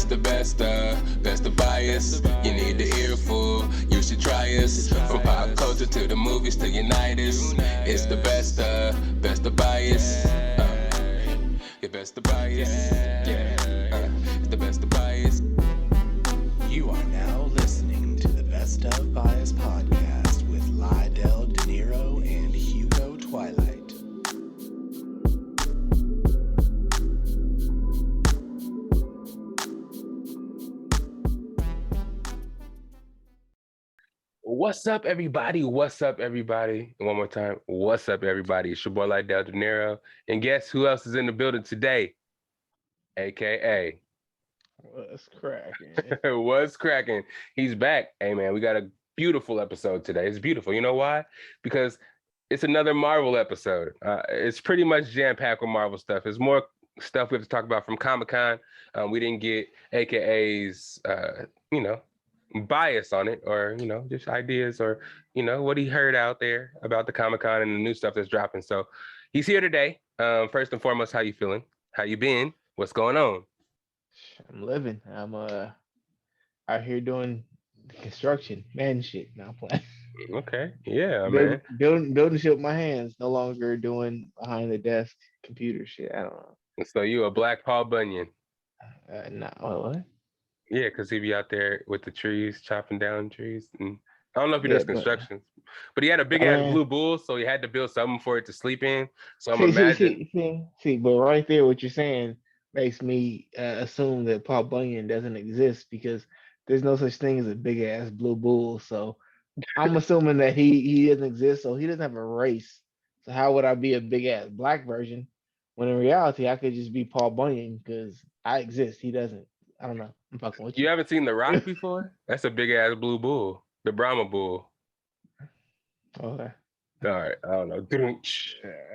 It's the best of bias. You need the earful, you should try us. From pop culture to the movies to Unitas. It's the best of bias. Your best of bias. Yeah, it's the best of bias. You are now listening to the Best of Bias Podcast with Lydell Dinero and Hugo Twilight. What's up, everybody? What's up, everybody? And one more time, what's up, everybody? It's your boy Lydell Dinero. And guess who else is in the building today? AKA. What's cracking? What's cracking? He's back. Hey, man, we got a beautiful episode today. It's beautiful. You know why? Because it's another Marvel episode. It's pretty much jam-packed with Marvel stuff. It's more stuff we have to talk about from Comic-Con. We didn't get AKA's, bias on it, or just ideas, or what he heard out there about the Comic-Con and the new stuff that's dropping. So he's here today. First and foremost, how you feeling? How you been? What's going on? I'm living. I'm out here doing construction, man shit. Now playing. Okay, yeah, man. Building shit with my hands. No longer doing behind the desk computer shit. I don't know. So you a Black Paul Bunyan? No, what? Yeah, because he be out there with the trees, chopping down trees. And I don't know if he does construction, but he had a big ass blue bull, so he had to build something for it to sleep in. So I'm imagining. See, but right there, what you're saying makes me assume that Paul Bunyan doesn't exist, because there's no such thing as a big ass blue bull. So I'm assuming that he doesn't exist, so he doesn't have a race. So how would I be a big ass black version when in reality I could just be Paul Bunyan because I exist? He doesn't. I don't know. I'm fucking with you. You haven't seen The Rock before? That's a big ass blue bull, the Brahma bull. Okay. All right, I don't know. We can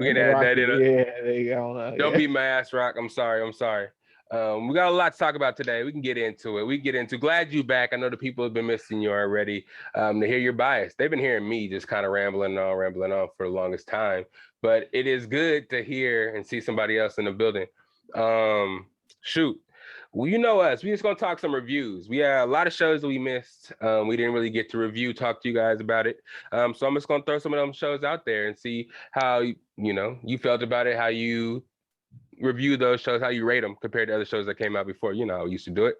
The add Rock, that in. Yeah, there you go. Don't beat my ass, Rock. I'm sorry. We got a lot to talk about today. We can get into it. Glad you back. I know the people have been missing you already. To hear your bias. They've been hearing me just kind of rambling on for the longest time. But it is good to hear and see somebody else in the building. Shoot. Well, you know us. We just gonna talk some reviews. We had a lot of shows that we missed. We didn't really get to review, talk to you guys about it. So I'm just gonna throw some of them shows out there and see how you felt about it, how you review those shows, how you rate them compared to other shows that came out before. You know how we used to do it.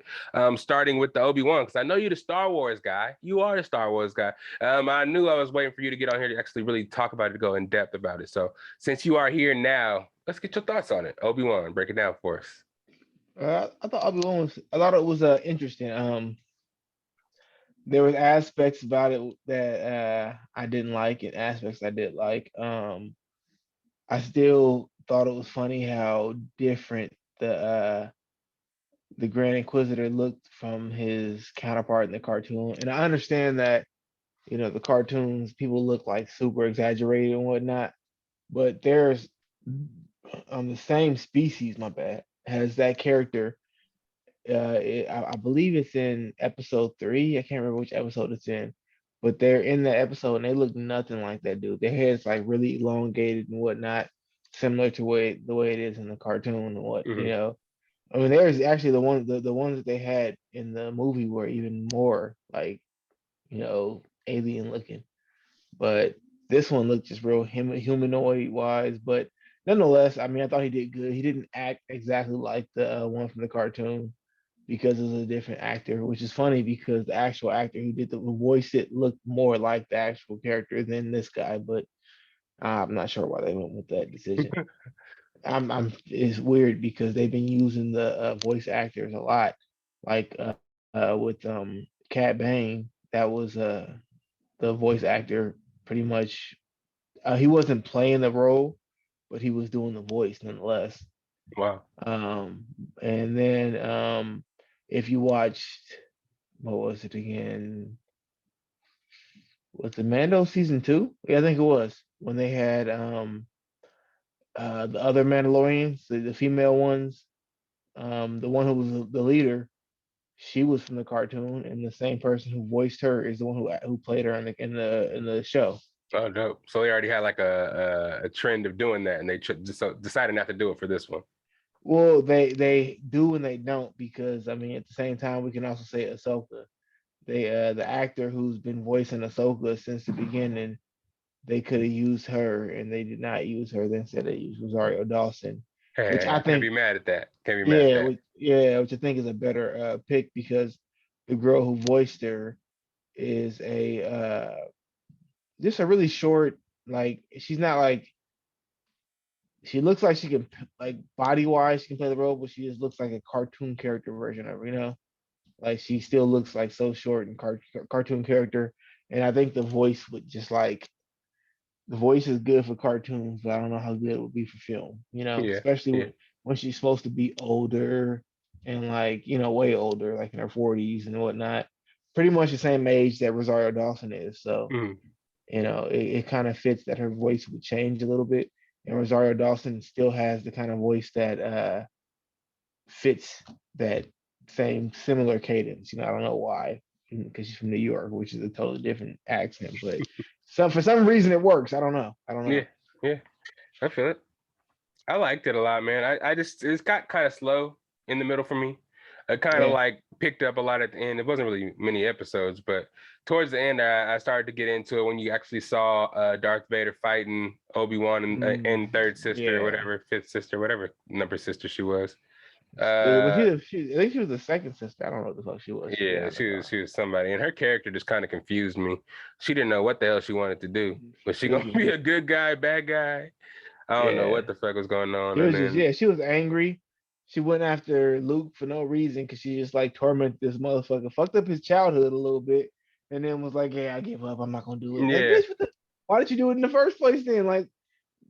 Starting with the Obi Wan, because I know you're the Star Wars guy. You are the Star Wars guy. I knew I was waiting for you to get on here to actually really talk about it, to go in depth about it. So since you are here now, let's get your thoughts on it. Obi Wan, break it down for us. I thought Obi Wan was interesting. There was aspects about it that I didn't like, and aspects I did like. I still thought it was funny how different the Grand Inquisitor looked from his counterpart in the cartoon. And I understand that the cartoons, people look like super exaggerated and whatnot, but there's the same species, my bad, has that character. I believe it's in episode 3. I can't remember which episode it's in, but they're in that episode and they look nothing like that dude. Their hair's like really elongated and whatnot, similar to the way it is in the cartoon and what. I mean, there's actually the ones that they had in the movie were even more like alien looking, but this one looked just real humanoid wise. But nonetheless, I mean, I thought he did good. He didn't act exactly like the one from the cartoon, because it was a different actor, which is funny because the actual actor who did the voice it looked more like the actual character than this guy. But I'm not sure why they went with that decision. It's weird because they've been using the voice actors a lot, like with Cat Bane. That was the voice actor pretty much. He wasn't playing the role, but he was doing the voice nonetheless. Wow. And then if you watched, what was it again? Was it Mando season 2? Yeah, I think it was, when they had the other Mandalorians, the female ones. The one who was the leader, she was from the cartoon, and the same person who voiced her is the one who played her in the show. Oh, dope. So they already had like a trend of doing that, and they just decided not to do it for this one. Well, they do and they don't because I mean at the same time we can also say Ahsoka. They the actor who's been voicing Ahsoka since the beginning, they could have used her and they did not use her. They instead they used Rosario Dawson, which I Can't think be mad at that. Can't be mad at that. which I think is a better pick because the girl who voiced her is a just a really short, like she's not like she looks like she can like body wise she can play the role, but she just looks like a cartoon character version of her, you know? Like she still looks like so short and cartoon character. And I think the voice would just like the voice is good for cartoons, but I don't know how good it would be for film, you know, Yeah, especially yeah, when she's supposed to be older and like, you know, way older, like in her 40s and whatnot. Pretty much the same age that Rosario Dawson is. So, mm, you know, it kind of fits that her voice would change a little bit. And Rosario Dawson still has the kind of voice that fits that same similar cadence. You know, I don't know why, because she's from New York, which is a totally different accent, but for some reason it works. I don't know. I don't yeah, know. yeah. I feel it. I liked it a lot, man. I just it's got kind of slow in the middle for me. It kind of Yeah. like picked up a lot at the end. It wasn't really many episodes, but towards the end, I started to get into it when you actually saw Darth Vader fighting Obi Wan and third sister or Yeah. whatever, fifth sister, whatever number sister she was. Well, Uh, I think she was the second sister. I don't know what the fuck she was, to be yeah, honest. she was somebody, and her character just kind of confused me. She didn't know what the hell she wanted to do. Was she She was gonna just, be a good guy, bad guy? I don't know yeah. what the fuck was going on, She and was just, then yeah, she was angry. She went after Luke for no reason because she just like tormented this motherfucker, fucked up his childhood a little bit, and then was like, yeah, I give up. I'm not gonna do it. Like, yeah, bitch, why did you do it in the first place then? Like,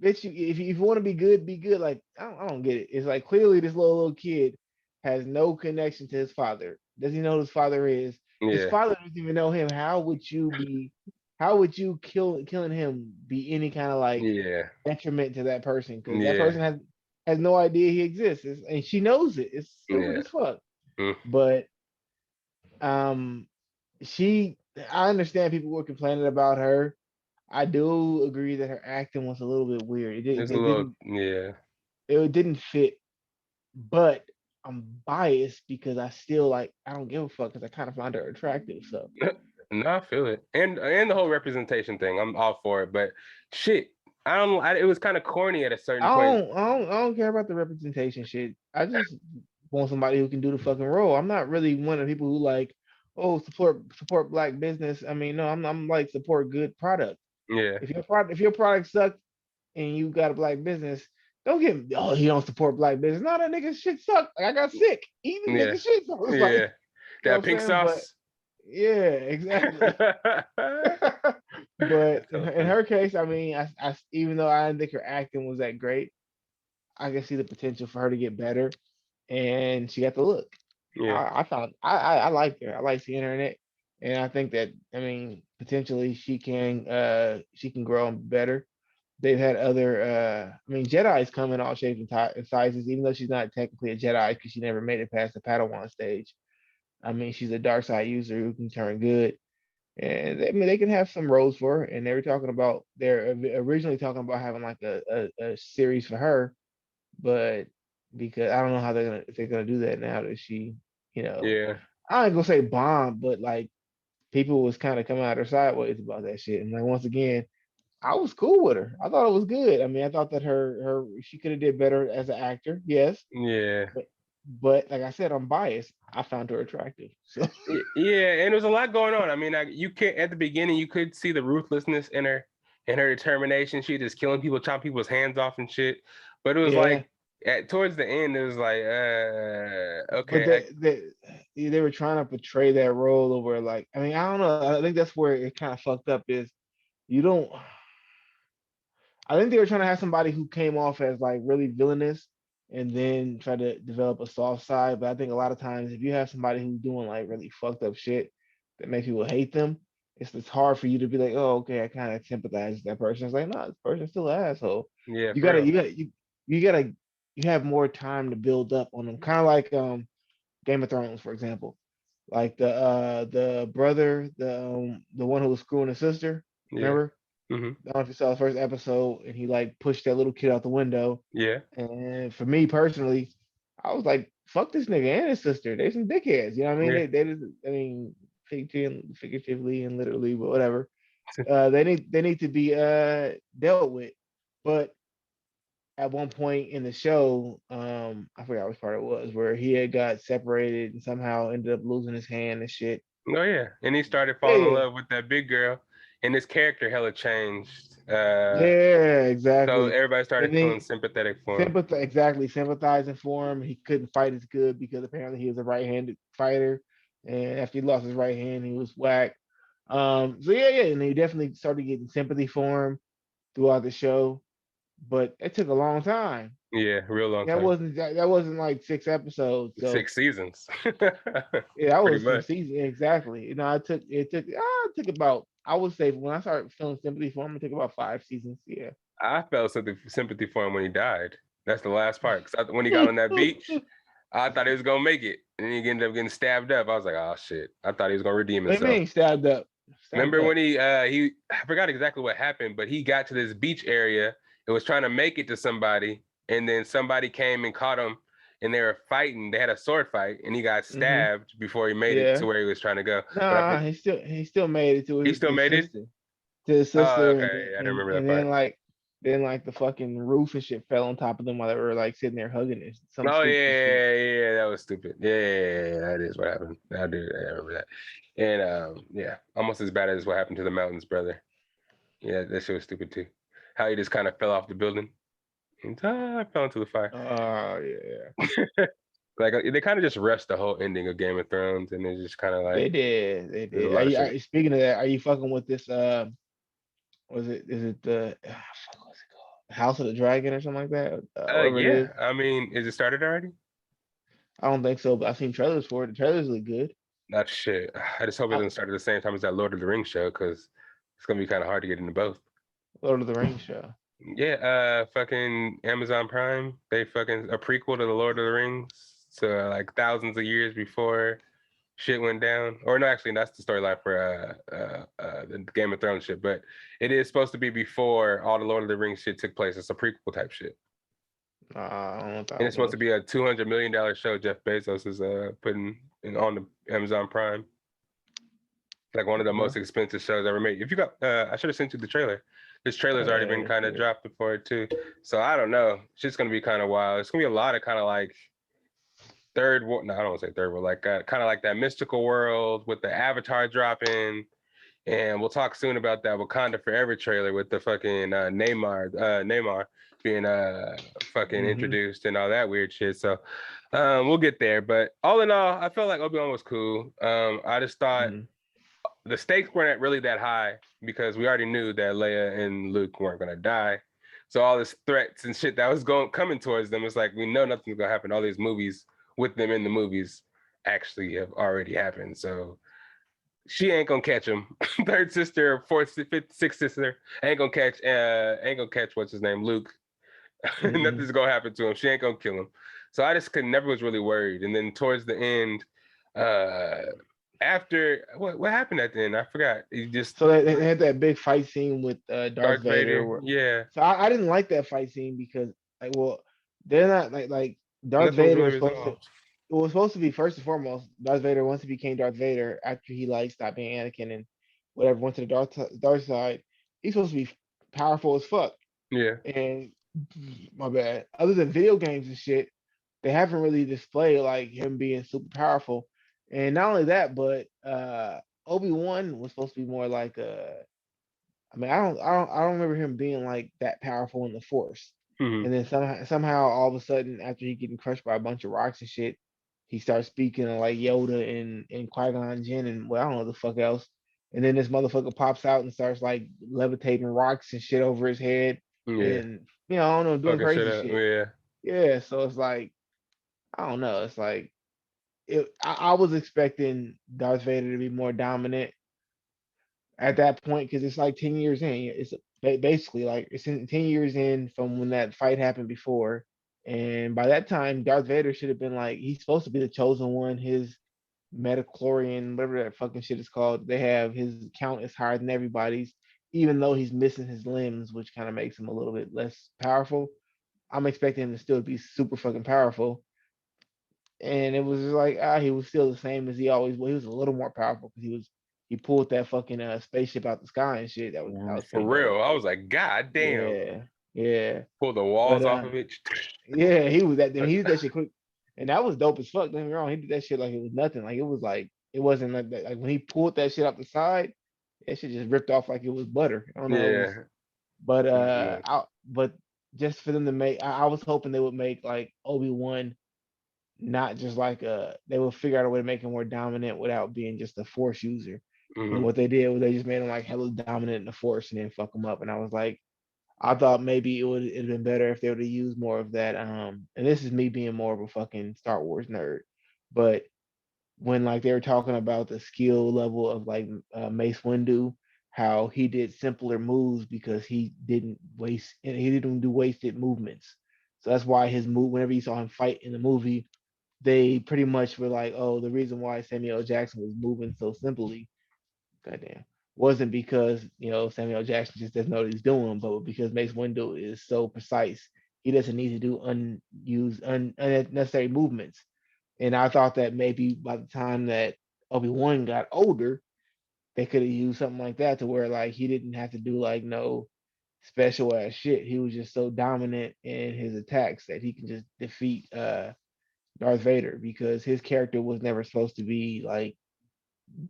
bitch, if you want to be good, be good. Like, I don't get it. It's like clearly this little kid has no connection to his father. Does he know who his father is? His yeah, father doesn't even know him. How would you be? How would you killing him be any kind of like yeah, detriment to that person? Because that yeah, person has no idea he exists, and she knows it. It's stupid yeah. as fuck. Mm. But um, she, I understand people were complaining about her. I do agree that her acting was a little bit weird. There's a little, yeah. It didn't fit, but I'm biased because I still like I don't give a fuck because I kind of find her attractive. So No, I feel it, and the whole representation thing. I'm all for it, but shit, I don't. It was kind of corny at a certain point. I don't care about the representation shit. I just want somebody who can do the fucking role. I'm not really one of the people who like, oh, support black business. I mean, no, I'm like support good product. Yeah, If your product sucks and you got a black business, don't get oh he don't support black business. No, that nigga shit sucked. Like I got sick eating yeah, nigga shit. So it was like, yeah. you know That what I'm pink saying? But sauce. yeah, exactly. But That's so in funny. her case, I mean, even though I didn't think her acting was that great, I can see the potential for her to get better, and she got the look. Yeah, I liked her. I like seeing her in it, and I think that I mean potentially she can grow and be better. They've had other I mean Jedi's come in all shapes and sizes, even though she's not technically a Jedi because she never made it past the Padawan stage. I mean she's a dark side user who can turn good. And I mean, they can have some roles for her. And they're originally talking about having like a series for her, but because I don't know how if they're gonna do that now that she, you know, yeah. I ain't gonna say bomb, but like people was kind of coming out her sideways about that shit. And like once again, I was cool with her. I thought it was good. I mean, I thought that her she could have did better as an actor, yes, Yeah. but like I said, I'm biased. I found her attractive. So Yeah, and there's a lot going on. I mean, you can't at the beginning you could see the ruthlessness in her and her determination. She just killing people, chopping people's hands off and shit. But it was yeah, like towards the end, it was like, but okay, they were trying to portray that role over like I mean I don't know I think that's where it kind of fucked up is you don't I think they were trying to have somebody who came off as like really villainous and then try to develop a soft side. But I think a lot of times if you have somebody who's doing like really fucked up shit that makes people hate them, it's hard for you to be like, oh, okay, I kind of sympathize with that person. It's like, no, this person's still an asshole. yeah, You for gotta, real, you gotta, you gotta, you have more time to build up on them. Kind of like Game of Thrones, for example. Like the brother, the one who was screwing his sister. yeah, Remember? hmm, I don't know if you saw the first episode, and he like pushed that little kid out the window. yeah, And for me personally, I was like, fuck this nigga and his sister. They some dickheads. You know what I mean? Yeah. They just, I mean, figuratively and literally, but whatever. They need to be dealt with. But at one point in the show, I forgot which part it was, where he had got separated and somehow ended up losing his hand and shit. Oh yeah, and he started falling in Yeah, love with that big girl, and his character hella changed. yeah, So exactly. everybody started And then feeling sympathetic for him. sympathizing for him. He couldn't fight as good because apparently he was a right-handed fighter, and after he lost his right hand, he was whack. So yeah, and he definitely started getting sympathy for him throughout the show, but it took a long time. Yeah, real long time. That wasn't like 6 episodes. So 6 seasons, yeah, that pretty was some much. season exactly. You know, it took about, I would say, when I started feeling sympathy for him, it took about 5 seasons. Yeah. I felt sympathy for him when he died. That's the last part. 'Cause when he got on that beach, I thought he was gonna make it, and he ended up getting stabbed up. I was like, oh shit! I thought he was gonna redeem What do you himself. mean stabbed up? Stabbed Remember up. when he I forgot exactly what happened, but he got to this beach area and was trying to make it to somebody, and then somebody came and caught him, and they were fighting. They had a sword fight, and he got Hmm. stabbed before he made it to Yeah. where he was trying to go. But Nah, he still made it he still to his made it. sister. To his Oh, sister, okay. I don't remember that and part. then like the fucking roof and shit fell on top of them while they were like sitting there hugging it. Some Oh stupid shit. yeah, that was stupid. Yeah, that is what happened. I do. I remember that. And yeah, almost as bad as what happened to the Mountains brother. Yeah, that shit was stupid too. How he just kind of fell off the building and fell into the fire. Oh yeah. Like they kind of just rushed the whole ending of Game of Thrones, and it's just kind of like They did. They there's a did. lot of shit. Speaking of that, are you fucking with this? Was it? Is it the? Fuck, what's it called? House of the Dragon or something like that? Whatever it is. Yeah. I mean, is it started already? I don't think so, but I've seen trailers for it. The trailers look good. Not shit. I just hope it I, doesn't start at the same time as that Lord of the Rings show, because it's gonna be kind of hard to get into both. Lord of the Rings show. Yeah, fucking Amazon Prime. They fucking a prequel to the Lord of the Rings, so like thousands of years before shit went down. Or no, actually, that's the storyline for the Game of Thrones shit. But it is supposed to be before all the Lord of the Rings shit took place. It's a prequel type shit, I don't know what and that it's supposed to was. be a $200 million show. Jeff Bezos is putting on the Amazon Prime. Like one of the Okay. most expensive shows ever made. If you got, I should have sent you the trailer. This trailer's already been kind of Shit. dropped before it too. So I don't know. Shit's gonna be kind of wild. It's gonna be a lot of kind of like third world. No, I don't want to say third world. Like kind of like that mystical world with the Avatar dropping. And we'll talk soon about that Wakanda Forever trailer with the fucking Neymar being fucking Mhm. introduced and all that weird shit. So we'll get there. But all in all, I felt like Obi Wan was cool. I just thought Mhm. the stakes weren't really that high because we already knew that Leia and Luke weren't gonna die. So all this threats and shit that was coming towards them, it's like we know nothing's gonna happen. All these movies with them in the movies actually have already happened. So she ain't gonna catch him. Third sister, fourth, fifth, sixth sister ain't gonna catch what's his name, Luke. Mhm. Nothing's gonna happen to him. She ain't gonna kill him. So I just never was really worried. And then towards the end, uh after what happened at the end? I forgot. He just So they had that big fight scene with Darth Darth Vader. Vader. Yeah. So I didn't like that fight scene because like, well, they're not like Darth Nothing was Vader really was supposed to. resolved. It was supposed to be first and foremost Darth Vader once he became Darth Vader after he like stopped being Anakin and whatever went to the dark side. He's supposed to be powerful as fuck. Yeah. And my bad. Other than video games and shit, they haven't really displayed like him being super powerful. And not only that, but Obi Wan was supposed to be more like a. I mean, I don't remember him being like that powerful in the Force. Hmm. And then somehow all of a sudden, after he getting crushed by a bunch of rocks and shit, he starts speaking like Yoda and Qui Gon Jinn and well, I don't know the fuck else. And then this motherfucker pops out and starts like levitating rocks and shit over his head, Yeah. and I don't know, doing Fucking shit crazy up. shit. Yeah. Yeah, so it's like I don't know. It's like I was expecting Darth Vader to be more dominant at that point because it's like 10 years in. It's basically like it's 10 years in from when that fight happened before, and by that time, Darth Vader should have been like he's supposed to be the chosen one. His metachlorian, whatever that fucking shit is called, they have his count is higher than everybody's, even though he's missing his limbs, which kind of makes him a little bit less powerful. I'm expecting him to still be super fucking powerful. and it was just like he was still the same as he always was. He was a little more powerful because he pulled that fucking spaceship out the sky and shit. That was For pretty dope. real. I was like, God damn. Yeah, yeah. Pull the But walls off of it. yeah, he was that. He did that shit quick, and that was dope as fuck. Don't get me wrong. He did that shit like it was nothing. Like it was like it wasn't like that. Like when he pulled that shit out the side, that shit just ripped off like it was butter. I don't know. It was, Yeah. but Mm-mm. but just for them to make, I was hoping they would make like Obi Wan not just like they would figure out a way to make him more dominant without being just a force user. And Mm-hmm. what they did was they just made him like hella dominant in the force and then fuck him up. And I was like, I thought maybe it'd been better if they would have used more of that. And this is me being more of a fucking Star Wars nerd, but when like they were talking about the skill level of like Mace Windu, how he did simpler moves because he didn't do wasted movements. So that's why his move whenever you saw him fight in the movie, they pretty much were like, oh, the reason why Samuel L. Jackson was moving so simply, goddamn, wasn't because Samuel L. Jackson just doesn't know what he's doing, but because Mace Windu is so precise, he doesn't need to do unnecessary movements. And I thought that maybe by the time that Obi-Wan got older, they could have used something like that to where like he didn't have to do like no special ass shit. He was just so dominant in his attacks that he can just defeat Darth Vader because his character was never supposed to be like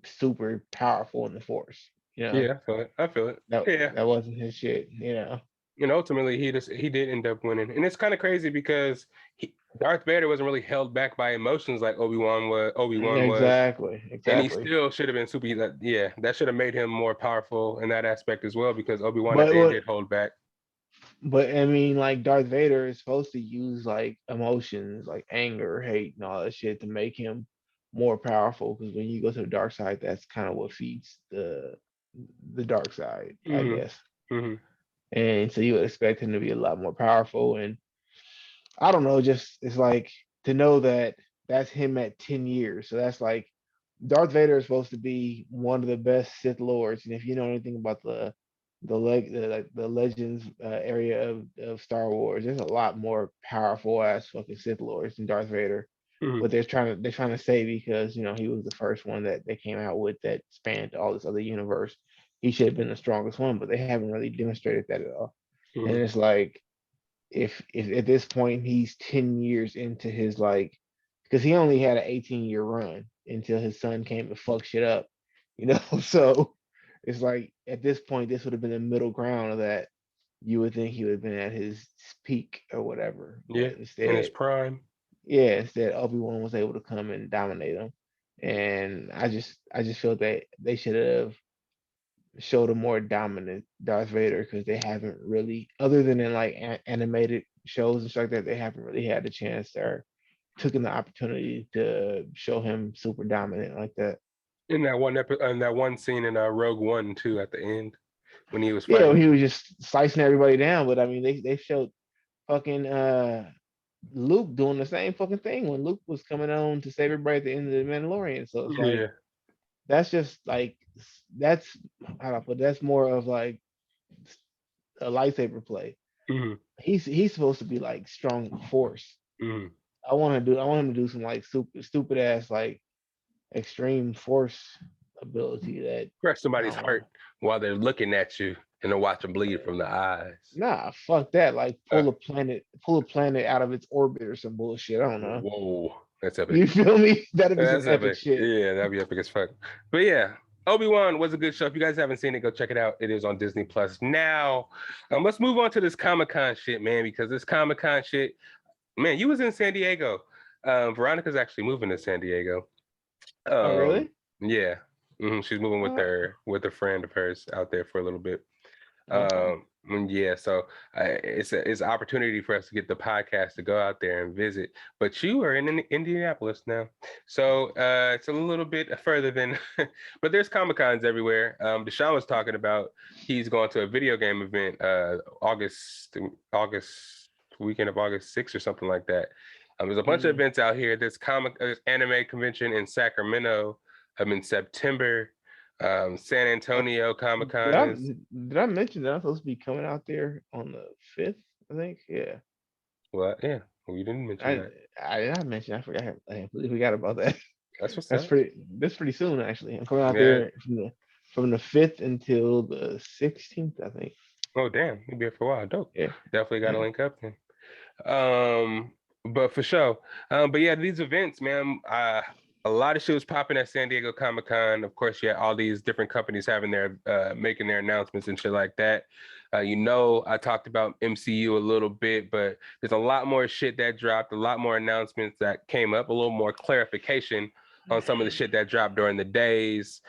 super powerful in the Force. Yeah, I feel it. I feel it. That Yeah. that wasn't his shit. And ultimately he did end up winning. And it's kind of crazy because Darth Vader wasn't really held back by emotions like Obi-Wan was. Exactly, And he exactly. still should have been super. Yeah, that should have made him more powerful in that aspect as well, because Obi-Wan at But the end what did hold back. but I mean like Darth Vader is supposed to use like emotions like anger, hate, and all that shit to make him more powerful because when you go to the dark side, that's kind of what feeds the dark side, I Hmm. guess. Hmm. And so you would expect him to be a lot more powerful. And I don't know, just it's like to know that that's him at 10 years. So that's like Darth Vader is supposed to be one of the best Sith lords. And if you know anything about the legends area of Star Wars, there's a lot more powerful ass fucking Sith lords than Darth Vader. Hmm. But they're trying to say because he was the first one that they came out with that spanned all this other universe. He should have been the strongest one, but they haven't really demonstrated that at all. And Hmm. it's like if at this point he's 10 years into his like because he only had an 18-year run until his son came to fuck shit up. So it's like at this point this would have been the middle ground of that. You would think he would have been at his peak or whatever, Yeah, but in his instead, prime. yeah, instead Obi-Wan was able to come and dominate him. And I just feel that they should have showed a more dominant Darth Vader because they haven't really, other than in like animated shows and stuff like that, they haven't really had the chance or taken the opportunity to show him super dominant like that. In that one scene in Rogue One too, at the end when he was Yeah, well, fighting. he was just slicing everybody down, but I mean, they showed fucking Luke doing the same fucking thing when Luke was coming on to save everybody at the end of the Mandalorian. So it's like Yeah. that's just like that's I don't know, but that's more of like a lightsaber play. Hmm. He's supposed to be like strong force. Hmm. I want him to do some like stupid ass like extreme force ability that Crush I somebody's don't know. heart while they're looking at you and then watch them bleed from the eyes. Nah, fuck that. Like Uh, pull a planet out of its orbit or some bullshit. I don't know. Whoa, that's epic. You feel me? That'd be some That's epic epic. shit. Yeah, that'd be epic as fuck. But yeah, Obi-Wan was a good show. If you guys haven't seen it, go check it out. It is on Disney Plus now. Let's move on to this Comic-Con shit, man, because this Comic-Con shit, man, you was in San Diego. Veronica's actually moving to San Diego. Oh Um, really? yeah. She's moving with Oh, a friend of hers out there for a little bit. okay. Yeah, so it's an opportunity for us to get the podcast to go out there and visit. But you are in Indianapolis now, so it's a little bit further than. But there's Comic Cons everywhere. Deshaun was talking about he's going to a video game event August weekend of August 6th or something like that. There's a bunch of Mm. events out here. There's anime convention in Sacramento in September. San Antonio Comic Did Con I is did I mention that I'm supposed to be coming out there on the 5th? I think. Yeah. what? Yeah, well, you didn't mention I that. I did not mention. I forgot. I completely forgot about that. That's what's That's up. pretty. That's pretty soon, actually. I'm coming out Yeah. there from the 5th until the 16th, I think. Oh damn, you'll be here for a while. Dope. Yeah. Definitely got to Yeah. link up then. But for sure. But yeah, these events, man. A lot of shit was popping at San Diego Comic-Con. Of course, you had all these different companies having their making their announcements and shit like that. I talked about MCU a little bit, but there's a lot more shit that dropped, a lot more announcements that came up, a little more clarification on some of the shit that dropped during the days.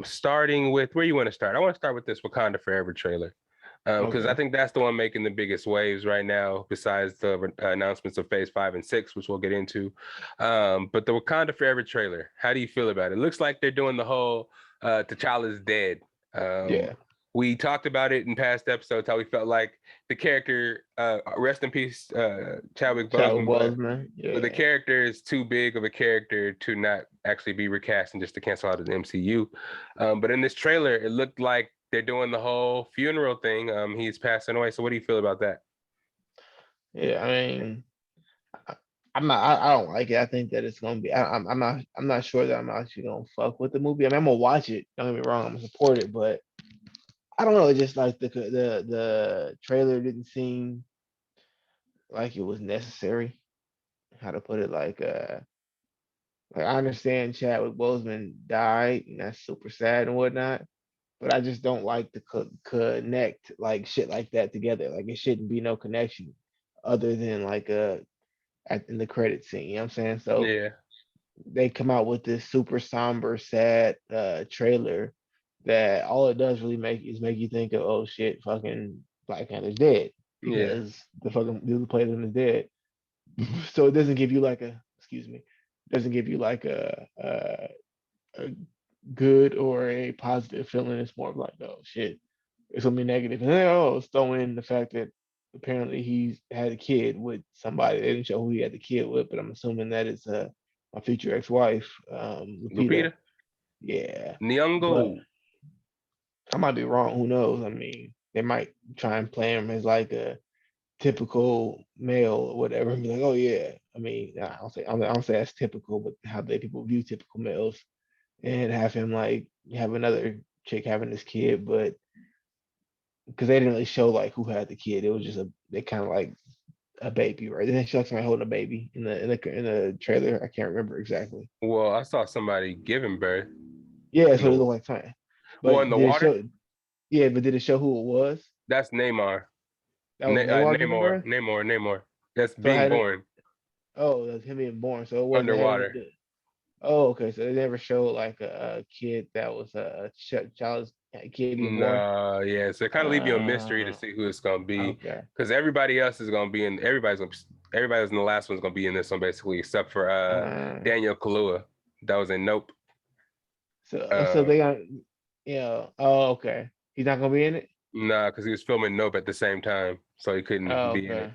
Starting with where you want to start? I want to start with this Wakanda Forever trailer. Because I Okay. think that's the one making the biggest waves right now, besides the announcements of Phase 5 and 6, which we'll get into. But the Wakanda Forever trailer, how do you feel about it? It looks like they're doing the whole T'Challa's dead. Um, Yeah. we talked about it in past episodes, how we felt like the character, rest in peace, Chadwick Chadwick Boseman, Boseman. but the Yeah. character is too big of a character to not actually be recast and just to cancel out of the MCU. But in this trailer, it looked like they're doing the whole funeral thing. He's passing away. So what do you feel about that? Yeah. I mean, I- I'm not. I don't like it. I think that it's gonna be. I'm not. I'm not sure that I'm actually gonna fuck with the movie. I mean, I'm gonna watch it. Don't get me wrong. I'm gonna support it, but I don't know. It just like the trailer didn't seem like it was necessary. How to put it? Like I understand Chadwick Boseman died, and that's super sad and whatnot. But I just don't like to connect like shit like that together. Like it shouldn't be no connection other than like in the credit scene. You know what I'm saying? So Yeah, they come out with this super somber, sad trailer that all it does really make you think of, oh shit, fucking Black Panther's dead yeah, because the fucking dude who played him is dead. So it doesn't give you like a excuse me, doesn't give you like a good or a positive feeling. It's more of like, oh shit, it's gonna be negative. And then let's throw in the fact that apparently he's had a kid with somebody. They didn't show who he had the kid with, but I'm assuming that it's my future ex-wife, Lupita. Lupita Yeah, Nyong'o. but I might be wrong. Who knows? I mean, they might try and play him as like a typical male or whatever, and be like, oh yeah. I mean, I don't say that's typical, but how they people view typical males, and have him like have another chick having this kid, but because they didn't really show like who had the kid, it was just they kind of like a baby, right? They didn't show like somebody holding a baby in the trailer. I can't remember exactly. Well, I saw somebody giving birth Yeah, that's in what it the looked like. Fine, well but in the did it water. show? Yeah, but did it show who it was? That's Neymar. That was Neymar giving Namor. birth. Namor. That's So it being had born oh, that's him being born. So it wasn't having underwater. oh, okay. So they never showed like a kid that was a child's kid being born. No, yeah. So it kind of leave you a mystery to Uh, see who it's gonna be, okay. because everybody else is gonna be in. Everybody who's in the last one's gonna be in this one basically, except for Uh, Daniel Kaluuya. That was in Nope. so they Um, got oh, okay. He's not gonna be in it. nah, because he was filming Nope at the same time, so he couldn't Oh, be in it. okay.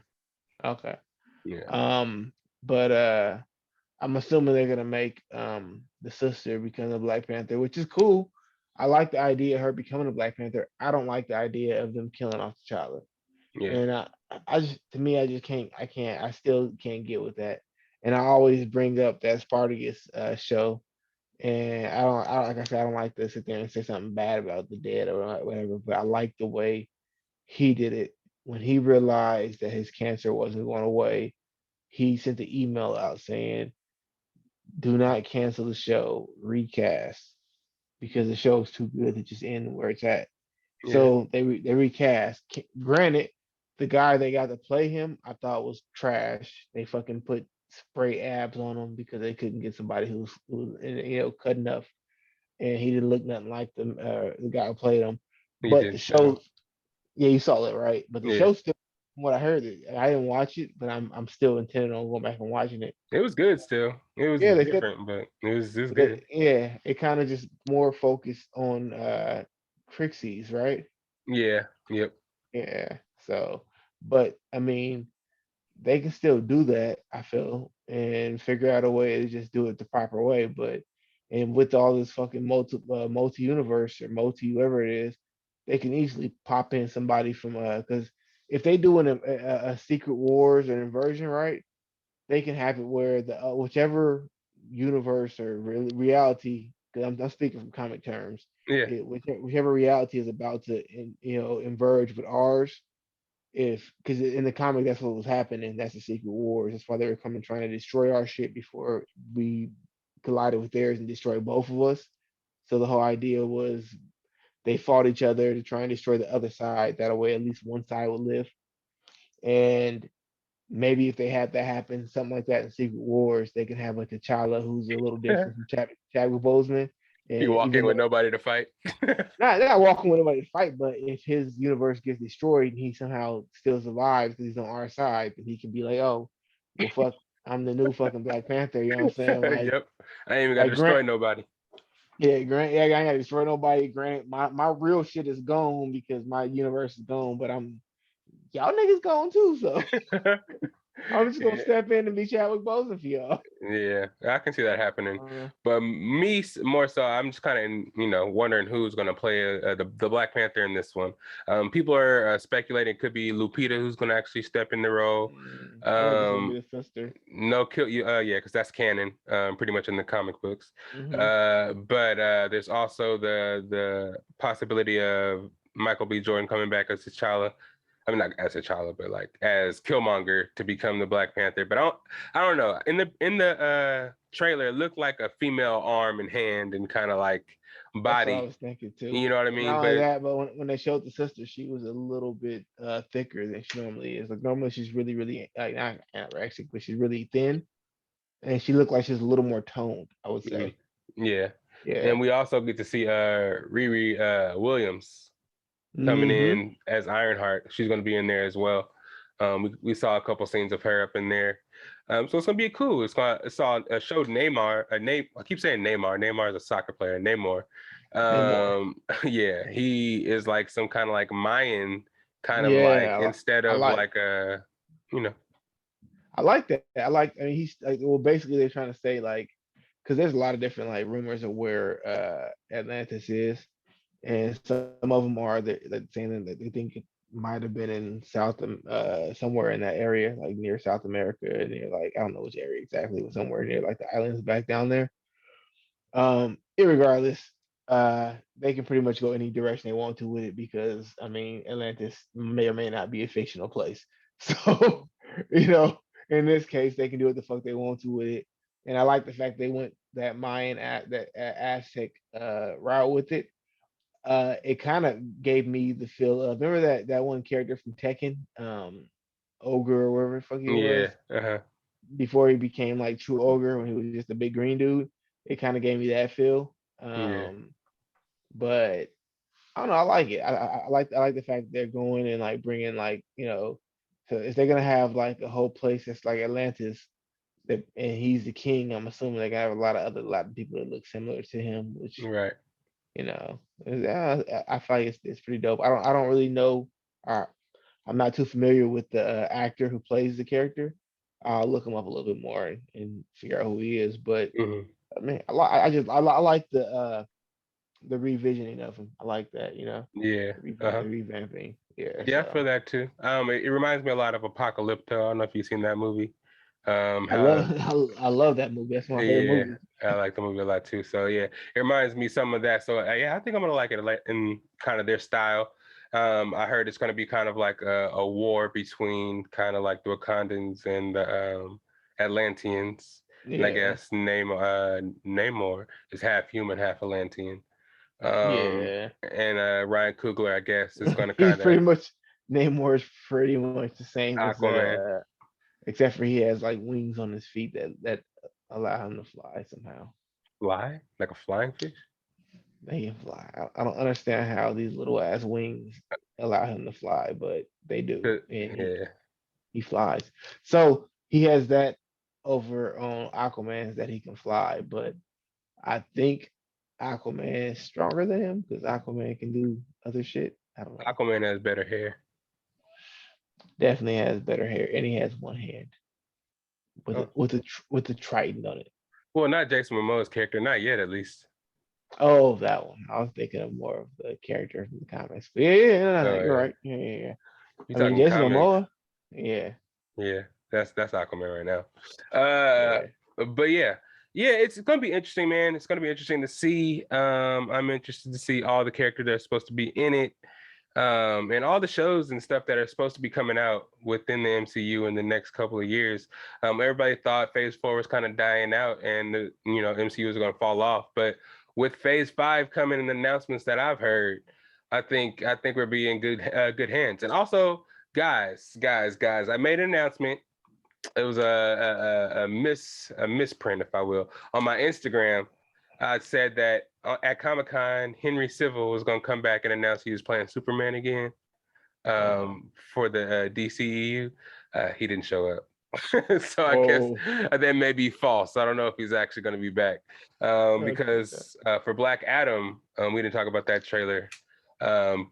Okay. Yeah, But I'm assuming they're gonna make the sister become a Black Panther, which is cool. I like the idea of her becoming a Black Panther. I don't like the idea of them killing off T'Challa. yeah, And I just to me, I just can't. I still can't get with that. And I always bring up that Spartacus show, and like I said, I don't like to sit there and say something bad about the dead or whatever. But I like the way he did it when he realized that his cancer wasn't going away. He sent the email out saying, "Do not cancel the show, recast because the show is too good to just end where it's at." yeah, So they recast. Granted, the guy they got to play him, I thought was trash. They fucking put spray abs on him because they couldn't get somebody who's cut enough, and he didn't look nothing like the guy who played him. he But the did so. show, yeah, you saw it right. But the Yeah, show still, from what I heard, I didn't watch it, but I'm still intending on going back and watching it. it was good still. It was Yeah, they kept, different, but it was but good. yeah, it kind of just more focused on Trixie's, right? Yeah, yep, Yeah. So, but I mean, they can still do that, I feel, and figure out a way to just do it the proper way. But and with all this fucking multi universe or multi whatever it is, they can easily pop in somebody from because if they do a Secret Wars or inversion, right? they can have it where the whichever universe or reality, because I'm speaking from comic terms, Yeah. whichever reality is about to converge with ours. If because in the comic that's what was happening, that's the Secret Wars. That's why they were coming trying to destroy our shit before we collided with theirs and destroyed both of us. So the whole idea was they fought each other to try and destroy the other side. That way, at least one side would live. And maybe if they had that happen, something like that in Secret Wars, they can have like a T'Challa who's a little different from Chadwick Boseman. You And walk in even with though nobody to fight. not walking with nobody to fight, but if his universe gets destroyed and he somehow still survives because he's on our side, then he can be like, oh, well, fuck, I'm the new fucking Black Panther. You know what I'm saying? Yep. I ain't even got to Like destroy Grant, nobody. yeah, Grant, yeah, I ain't got to destroy nobody. Grant, my real shit is gone because my universe is gone, but y'all niggas gone too, so I'm just gonna Yeah. step in and be Chadwick Boseman for y'all. Yeah, I can see that happening. Uh, But me more so, I'm just kind of, wondering who's going to play the Black Panther in this one. People are speculating it could be Lupita who's going to actually step in the role. I think it's gonna be the sister. No, kill you. Yeah, because that's canon, pretty much in the comic books. Hmm. But there's also the possibility of Michael B. Jordan coming back as T'Challa. I mean, not as T'Challa, but like as Killmonger to become the Black Panther. But I don't know. In the trailer, it looked like a female arm and hand and kind of like That's what I body. was thinking too. You know what I And mean? not only But that, but when they showed the sister, she was a little bit thicker than she normally is. Like normally she's really, really like not anorexic, but she's really thin, and she looked like she's a little more toned, I would mm, say. yeah, Yeah. and we also get to see Riri Williams coming Hmm. in as Ironheart. She's going to be in there as well. We saw a couple scenes of her up in there. So it's gonna be cool. It's all showed Neymar. I keep saying Neymar. Neymar is a soccer player. Neymar. Namor. Yeah, he is like some kind of like Mayan kind of like Yeah, instead I of like like a you know I like that. I mean, he's like, well, basically they're trying to say like, because there's a lot of different like rumors of where Atlantis is, and some of them are that saying that they think it might have been in somewhere in that area, like near South America, near like I don't know which area exactly, but somewhere near like the islands back down there. Irregardless, they can pretty much go any direction they want to with it because I mean Atlantis may or may not be a fictional place. So, you know, in this case, they can do what the fuck they want to with it. And I like the fact they went that Mayan Aztec route with it. It kind of gave me the feel of remember that one character from Tekken, Ogre or whatever the fuck he was yeah before he became like true ogre when he was just a big green dude. It kind of gave me that feel. yeah But I don't know. I like it. I like the fact that they're going and like bringing like so if they're gonna have like a whole place that's like Atlantis, and he's the king, I'm assuming they're gonna have a lot of people that look similar to him, which right. I feel like it's pretty dope. I don't really know. Uh, I'm not too familiar with the actor who plays the character. I'll look him up a little bit more and figure out who he is. But Hmm. I mean, I like the revisioning of him. I like that, Yeah. the revamping. Yeah, Yeah, I feel so that too. It reminds me a lot of Apocalypto. I don't know if you've seen that movie. I love How I love that movie. That's one of my favorite Yeah, movies. I like the movie a lot too. So yeah, it reminds me some of that. So yeah, I think I'm gonna like it like in kind of their style. I heard it's gonna be kind of like a war between kind of like the Wakandans and the Atlanteans. And I Yeah, guess Namor is half human, half Atlantean. yeah. And Ryan Coogler, I guess, is gonna He's kind of pretty much Namor is pretty much the same as Aquaman except for he has like wings on his feet that allow him to fly somehow. fly like a flying fish. They can fly. I don't understand how these little ass wings allow him to fly, but they do, and Yeah, he flies. So he has that over on Aquaman that he can fly, but I think Aquaman is stronger than him because Aquaman can do other shit. I don't know. Aquaman has better hair. Definitely has better hair, and he has one hand with Oh. with the trident on it. Well, not Jason Momoa's character, not yet, at least. Oh, that one. I was thinking of more of the character from the comics. But yeah, no, Oh you're yeah, right. Yeah. you I mean, talking Jason comics? Momoa. Yeah. Yeah, That's Aquaman right now. But yeah, it's gonna be interesting, man. It's gonna be interesting to see. I'm interested to see all the characters that are supposed to be in it, and all the shows and stuff that are supposed to be coming out within the MCU in the next couple of years. Everybody thought Phase 4 was kind of dying out, and the MCU was gonna fall off, but with Phase 5 coming and the announcements that I've heard, I think we're being good hands. And also, guys, I made an announcement. It was a misprint, if I will, on my Instagram. I said that at Comic-Con, Henry Cavill was going to come back and announce he was playing Superman again for the DCEU. He didn't show up. So I guess that may be false. I don't know if he's actually going to be back because for Black Adam, we didn't talk about that trailer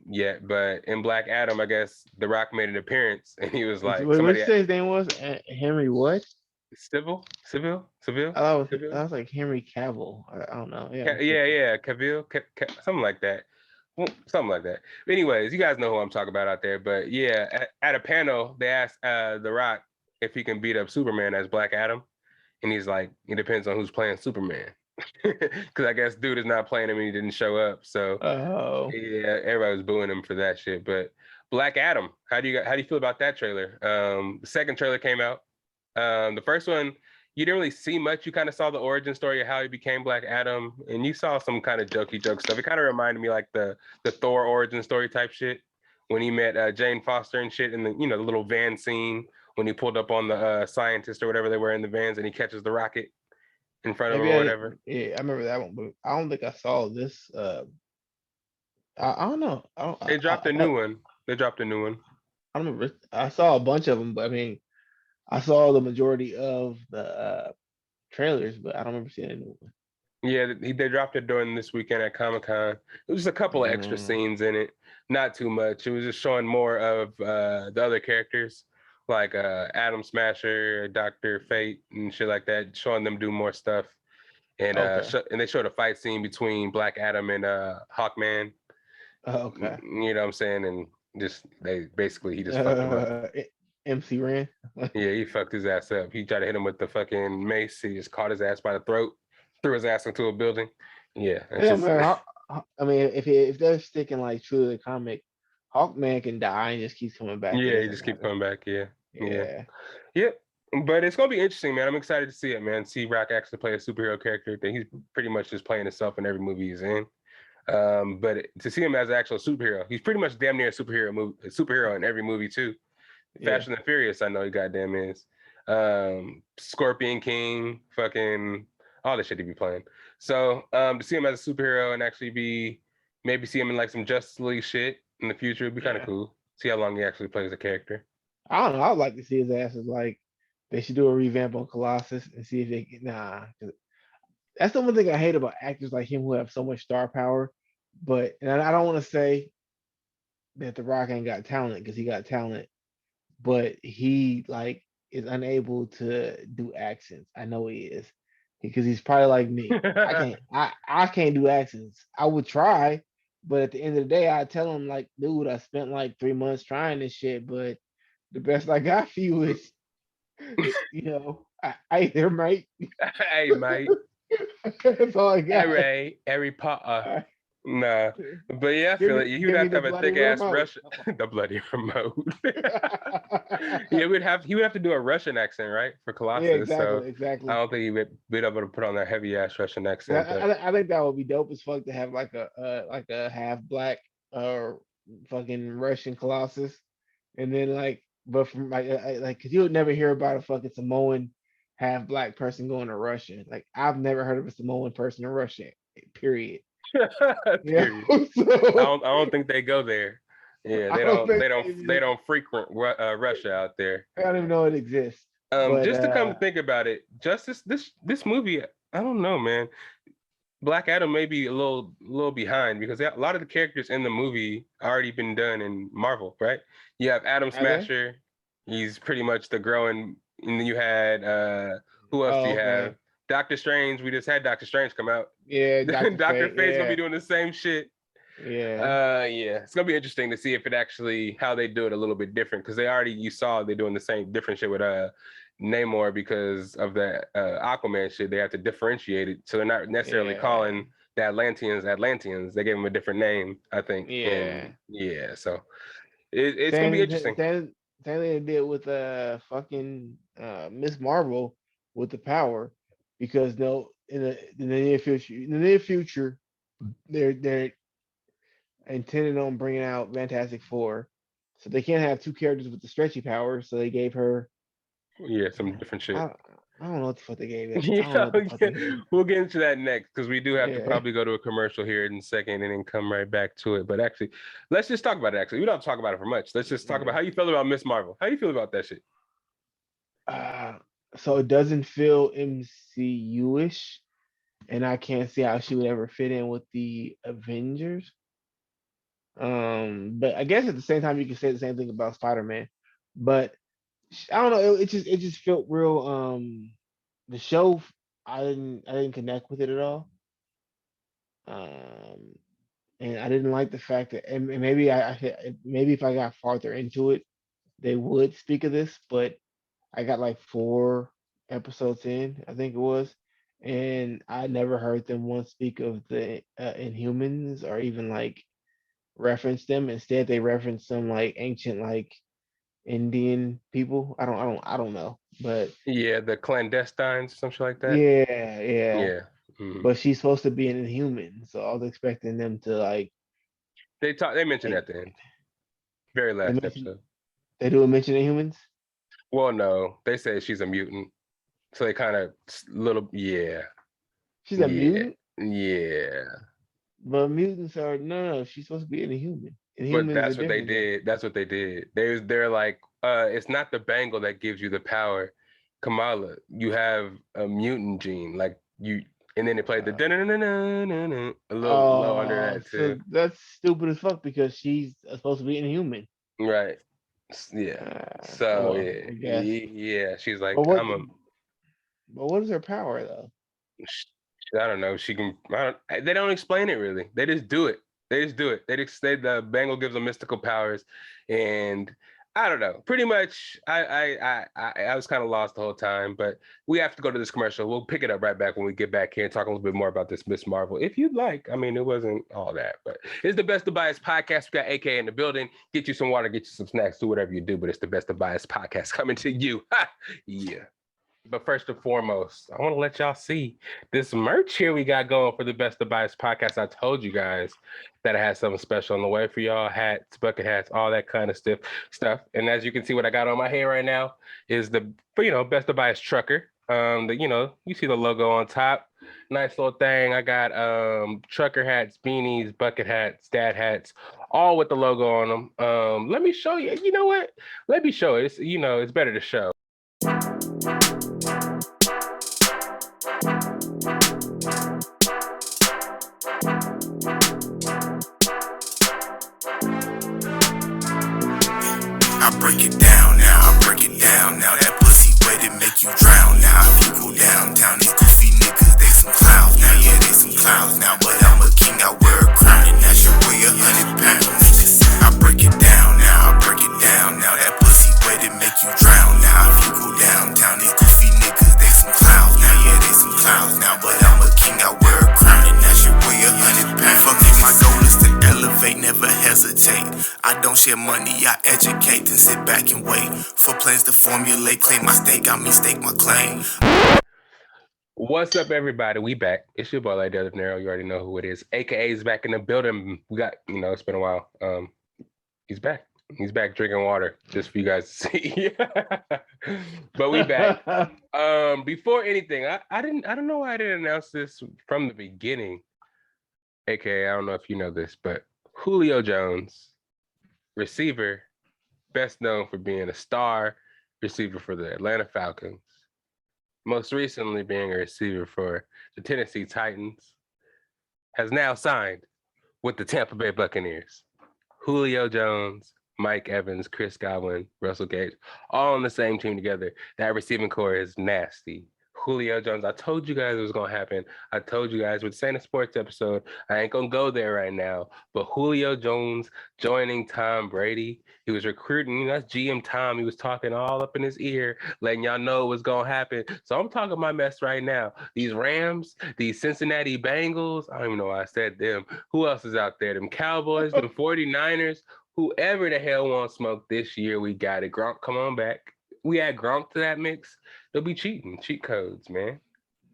yet, but in Black Adam, I guess The Rock made an appearance and he was like, what did you say his name was? Henry what? Civil? I was like Henry Cavill. I don't know. Cavill, something like that. Well, something like that. But anyways, you guys know who I'm talking about out there. But yeah, at a panel, they asked The Rock if he can beat up Superman as Black Adam. And he's like, it depends on who's playing Superman. Because I guess dude is not playing him and he didn't show up. So yeah, everybody was booing him for that shit. But Black Adam, how do you feel about that trailer? The second trailer came out. The first one, you didn't really see much. You kind of saw the origin story of how he became Black Adam, and you saw some kind of jokey joke stuff. It kind of reminded me like the Thor origin story type shit when he met Jane Foster and shit in the the little van scene when he pulled up on the scientist or whatever they were in the vans and he catches the rocket in front of him or whatever. Yeah, I remember that one, but I don't think I saw this. I don't know. They dropped a new one. I don't remember. I saw a bunch of them, but I mean, I saw the majority of the trailers, but I don't remember seeing a new one. Yeah, they dropped it during this weekend at Comic-Con. It was just a couple of extra scenes in it, not too much. It was just showing more of the other characters, like Atom Smasher, Dr. Fate, and shit like that, showing them do more stuff. And and they showed a fight scene between Black Adam and Hawkman. Okay. You know what I'm saying? And he just fucked him up. MC Ren. Yeah, he fucked his ass up. He tried to hit him with the fucking mace. He just caught his ass by the throat, threw his ass into a building. Yeah. Man, I mean, if they're sticking like true to the comic, Hawkman can die and just keeps coming back. Yeah, he just keeps coming back. Yeah. But it's gonna be interesting, man. I'm excited to see it, man. See Rock actually play a superhero character. He's pretty much just playing himself in every movie he's in. But to see him as an actual superhero, he's pretty much damn near a superhero in every movie too. Fast and the Furious, I know he goddamn is. Scorpion King, fucking all the shit he be playing. So to see him as a superhero and actually maybe see him in like some Justice League shit in the future would be kind of cool. See how long he actually plays a character. I don't know. I'd like to see his ass as like they should do a revamp on Colossus and see if they can. That's the one thing I hate about actors like him who have so much star power. But and I don't want to say that The Rock ain't got talent because he got talent. But he like is unable to do accents. I know he is because he's probably like me. I can't do accents. I would try, but at the end of the day, I tell him like, dude, I spent like 3 months trying this shit, but the best I got for you is, hey there, mate. Hey, mate. That's all I got. Hey, Harry Potter. Nah, but yeah, I feel like you would have to have a thick ass Russian, the bloody remote. He would have to do a Russian accent, right, for Colossus. Yeah, exactly. I don't think he would be able to put on that heavy ass Russian accent. I think that would be dope as fuck to have like a half black fucking Russian Colossus, and then but from because you would never hear about a fucking Samoan half black person going to Russia. Like I've never heard of a Samoan person in Russia. Period. Period. I don't think they go there. Yeah, they don't frequent Russia out there. I don't even know it exists. Just to come to think about it, this movie, I don't know, man. Black Adam may be a little behind because a lot of the characters in the movie already been done in Marvel, right? You have Atom Smasher, he's pretty much the growing, and then you had who else do you have? Doctor Strange. We just had Doctor Strange come out. Yeah, Doctor Fate's gonna be doing the same shit. Yeah. Yeah, it's gonna be interesting to see if it actually how they do it a little bit different because you saw they're doing the same different shit with Namor because of the Aquaman shit. They have to differentiate it, so they're not necessarily Yeah. calling the Atlanteans. They gave them a different name, I think. Yeah. And yeah, so it's gonna be Same interesting. same same thing they did with fucking Miss Marvel with the power, because no in the near future they're intending on bringing out Fantastic Four, so they can't have two characters with the stretchy power. So they gave her Yeah, some different shit. I I don't know what the fuck they gave it. I don't know Yeah, what the fuck they we'll get into that next because we do have to yeah. probably go to a commercial here in a second and then come right back to it. But actually, let's just talk about it. Actually, we don't have to talk about it for much. Let's just talk about how you feel about Miss Marvel. How you feel about that shit? Uh, so it doesn't feel MCU-ish, and I can't see how she would ever fit in with the Avengers. But I guess at the same time you can say the same thing about Spider-Man. But I don't know. It just felt real. The show I didn't connect with it at all. Um, and I didn't like the fact that, and maybe maybe if I got farther into it, they would speak of this. But I got like 4 episodes in, I think it was, and I never heard them once speak of the Inhumans or even like reference them. Instead, they reference some like ancient like Indian people. I don't know, but Yeah, the clandestines, something like that. yeah, yeah. Yeah. Mhm. But she's supposed to be an Inhuman, so I was expecting them to like They mentioned like at the end, very they last mention episode. they do mention Inhumans. Well, no, they said she's a mutant, so they kind of little yeah, She's a yeah, mutant, yeah. but mutants are no. She's supposed to be an Inhuman. But Inhumans are that's what they different than. did. That's what they did. They're like, it's not the bangle that gives you the power, Kamala. You have a mutant gene, like you, and then they played the Uh, dun a little low under Oh, that too, so that's stupid as fuck because she's supposed to be inhuman. right? Yeah. So Well, yeah, I guess. yeah. She's But like, what? I'm a. But what is her power though? I don't know. She can. They don't explain it really. They just do it. They just do it. The Bangle gives them mystical powers, and I don't know. Pretty much, I was kind of lost the whole time. But we have to go to this commercial. We'll pick it up right back when we get back here and talk a little bit more about this Miss Marvel, if you'd like. I mean, it wasn't all that, but it's the Best of Bias podcast. We got AK in the building. Get you some water, get you some snacks, do whatever you do. But it's the Best of Bias podcast coming to you. Yeah. But first and foremost, I want to let y'all see this merch here we got going for the Best of Bias podcast. I told you guys that I had something special on the way for y'all. Hats, bucket hats, all that kind of stuff. And as you can see, what I got on my head right now is the Best of Bias trucker. You see the logo on top. Nice little thing. I got trucker hats, beanies, bucket hats, dad hats, all with the logo on them. Let me show you. You know what? Let me show it. It's better to show. I break it down now, I break it down now. That pussy wet, it make you drown now. If you go downtown, these goofy niggas, they some clowns now. Yeah, they some clowns now. But I'm a king, I wear a crown, and that should weigh 100 pounds. I break it down now, I break it down now. That pussy wet, it make you drown now. If you go downtown, these goofy niggas, they some clowns now. Yeah, they some clowns now. But I'm a king, I wear a crown, and that should weigh 100 pounds. For me, my goal is to elevate, never hesitate. I don't share money, I educate, then sit back and wait for plans to formulate. Claim my stake, I mean stake my claim. What's up, everybody? We back. It's your boy Lydell Dinero. You already know who it is. AKA is back in the building. We got, it's been a while. He's back. He's back drinking water just for you guys to see. But we back. Before anything, I don't know why I didn't announce this from the beginning. AKA, I don't know if you know this, but Julio Jones, receiver, best known for being a star receiver for the Atlanta Falcons, most recently being a receiver for the Tennessee Titans, has now signed with the Tampa Bay Buccaneers. Julio Jones, Mike Evans, Chris Godwin, Russell Gage, all on the same team together. That receiving core is nasty. Julio Jones. I told you guys it was gonna happen. I told you guys with saying a sports episode. I ain't gonna go there right now. But Julio Jones joining Tom Brady. He was recruiting. That's GM Tom. He was talking all up in his ear, letting y'all know what's gonna happen. So I'm talking my mess right now. These Rams, these Cincinnati Bengals. I don't even know why I said them. Who else is out there? Them Cowboys, them 49ers. Whoever the hell wants smoke this year, we got it. Gronk, come on back. We add Gronk to that mix, they'll be cheat codes, man.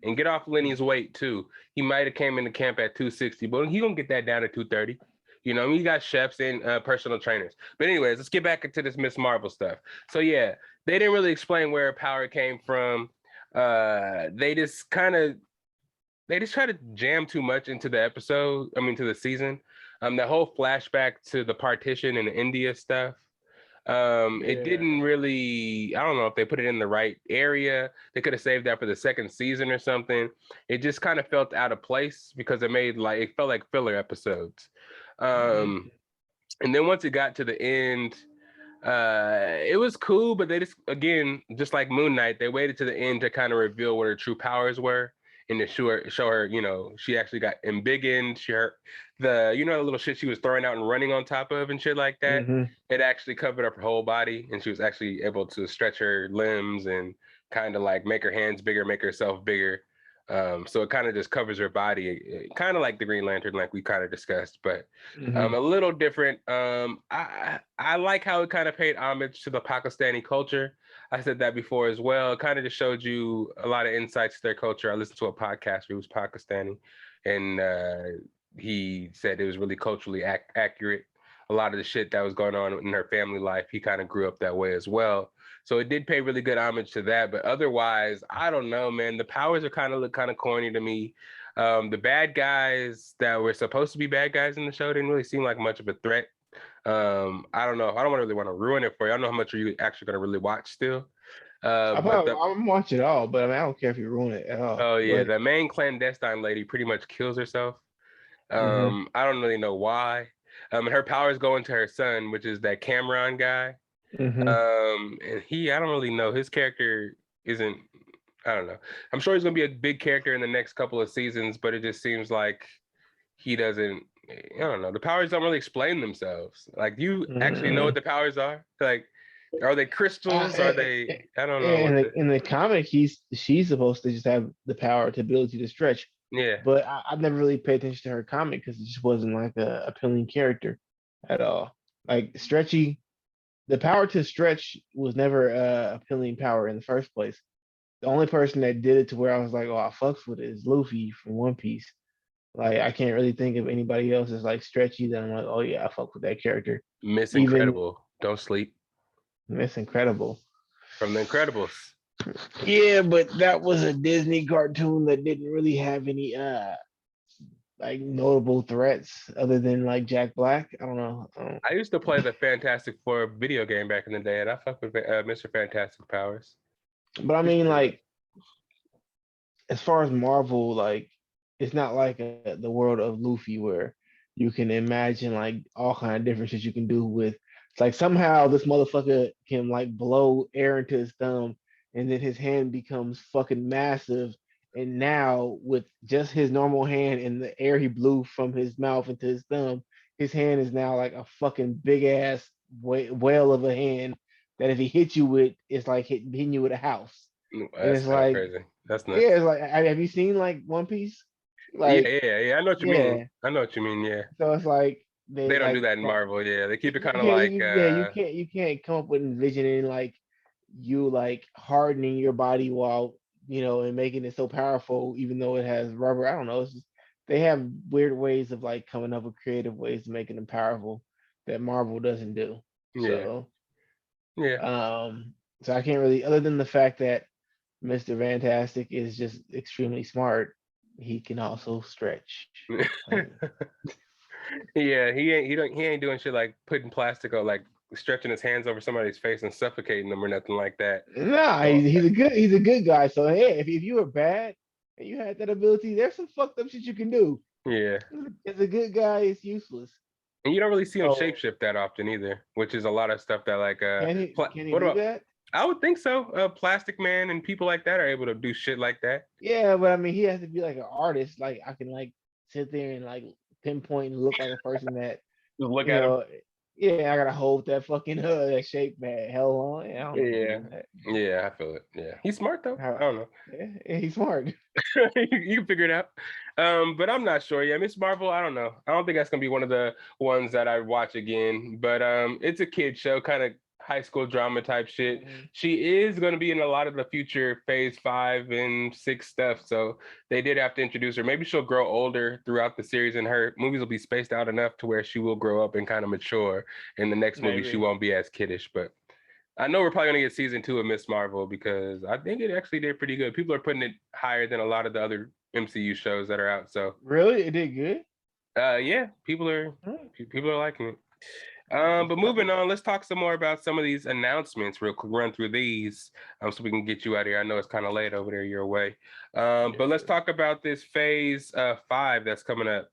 And get off Lenny's weight too. He might have came into camp at 260, but he gonna get that down to 230. You know, he got chefs and personal trainers. But anyways, let's get back into this Miss Marvel stuff. So yeah, they didn't really explain where her power came from. They just try to jam too much into the episode. I mean, to the season. The whole flashback to the partition and the India stuff. It didn't really, I don't know if they put it in the right area. They could have saved that for the second season or something. It just kind of felt out of place because it felt like filler episodes. And then once it got to the end, it was cool, but they just, again, just like Moon Knight, they waited to the end to kind of reveal what her true powers were and to show her, you know, she actually got embiggened. The little shit she was throwing out and running on top of and shit like that, it actually covered up her whole body, and she was actually able to stretch her limbs and kind of like make her hands bigger, make herself bigger. So it kind of just covers her body, kind of like the Green Lantern, like we kind of discussed, but a little different. I like how it kind of paid homage to the Pakistani culture. I said that before as well. It kind of just showed you a lot of insights to their culture. I listened to a podcast who was Pakistani, and he said it was really culturally accurate. A lot of the shit that was going on in her family life, he kind of grew up that way as well. So it did pay really good homage to that. But otherwise, I don't know, man. The powers look kind of corny to me. The bad guys that were supposed to be bad guys in the show didn't really seem like much of a threat. I don't know. I don't really want to ruin it for you. I don't know how much are you actually going to really watch still. I'm watching it all, but I don't care if you ruin it at all. Oh yeah, the main clandestine lady pretty much kills herself. I don't really know why. And her powers go into her son, which is that Cameron guy. And I don't really know. His character isn't, I don't know. I'm sure he's gonna be a big character in the next couple of seasons, but it just seems like he doesn't, I don't know. The powers don't really explain themselves. Like, do you actually know what the powers are? Like, are they crystals? Are they, I don't know. In the comic, she's supposed to just have the ability to stretch. Yeah. But I've never really paid attention to her comic because it just wasn't like a appealing character at all. Like Stretchy, the power to stretch was never a appealing power in the first place. The only person that did it to where I was like, oh, I fucks with it is Luffy from One Piece. Like, I can't really think of anybody else as like Stretchy that I'm like, oh yeah, I fuck with that character. Miss Incredible. Don't sleep. Miss Incredible. From The Incredibles. Yeah, but that was a Disney cartoon that didn't really have any like notable threats other than like Jack Black. I don't know. I used to play the Fantastic Four video game back in the day, and I fuck with Mr. Fantastic Powers. But I mean, like, as far as Marvel, like, it's not like the world of Luffy where you can imagine like all kind of different shit you can do with. It's like somehow this motherfucker can like blow air into his thumb, and then his hand becomes fucking massive. And now with just his normal hand and the air he blew from his mouth into his thumb, his hand is now like a fucking big ass whale of a hand that if he hits you with, it's like hitting you with a house. That's like crazy. That's nuts. Yeah, it's like, have you seen like One Piece? Like, yeah. I know what you mean. I know what you mean. Yeah. So it's like they don't like, do that in Marvel. Yeah, they keep it kind of you can't come up with envisioning like you like hardening your body while and making it so powerful, even though it has rubber. I don't know. It's just, they have weird ways of like coming up with creative ways of making them powerful that Marvel doesn't do. Yeah. So, yeah. So I can't really, other than the fact that Mr. Fantastic is just extremely smart, he can also stretch. Yeah, he ain't doing shit like putting plastic or like stretching his hands over somebody's face and suffocating them or nothing like that. Nah, he's a good guy. So hey, if you were bad and you had that ability, there's some fucked up shit you can do. Yeah. As a good guy, it's useless. And you don't really see him shapeshift that often either, which is a lot of stuff that like can he do that? I would think so. Plastic Man and people like that are able to do shit like that. Yeah, but I mean, he has to be like an artist. Like I can like sit there and like pinpoint and look like a person that Just look you at him. know. Yeah, I gotta hold that fucking that shape man hell on. I don't know how to Yeah. do that. Yeah, I feel it. Yeah. He's smart though. How, I don't know. yeah, he's smart. You can figure it out. But I'm not sure. Yeah, Miss Marvel, I don't know. I don't think that's gonna be one of the ones that I watch again. But it's a kid show, kind of high school drama type shit. Mhm. She is gonna be in a lot of the future phase 5 and 6 stuff. So they did have to introduce her. Maybe she'll grow older throughout the series, and her movies will be spaced out enough to where she will grow up and kind of mature. In the next movie, she Maybe. won't be as kiddish, but I know we're probably gonna get season 2 of Miss Marvel because I think it actually did pretty good. People are putting it higher than a lot of the other MCU shows that are out. So Really, it did good. yeah, people are liking it. But That's moving on, let's talk some more about some of these announcements real quick. Run through these so we can get you out of here. I know it's kind of late over there your way. But let's talk about this phase 5 that's coming up.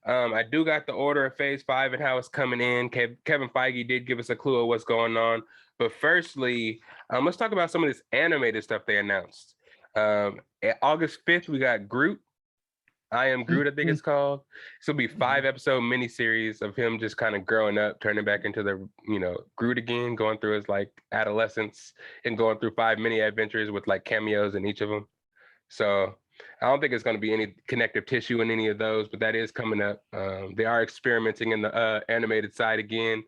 I do got the order of phase 5 and how it's coming in. Kevin Feige did give us a clue of what's going on. But firstly, let's talk about some of this animated stuff they announced. August 5th, we got Groot. I Am Groot, I think it's called. This will be 5-episode miniseries of him just kind of growing up, turning back into the, Groot again, going through his like adolescence and going through 5 mini adventures with like cameos in each of them. So I don't think it's going to be any connective tissue in any of those, but that is coming up. They are experimenting in the animated side again.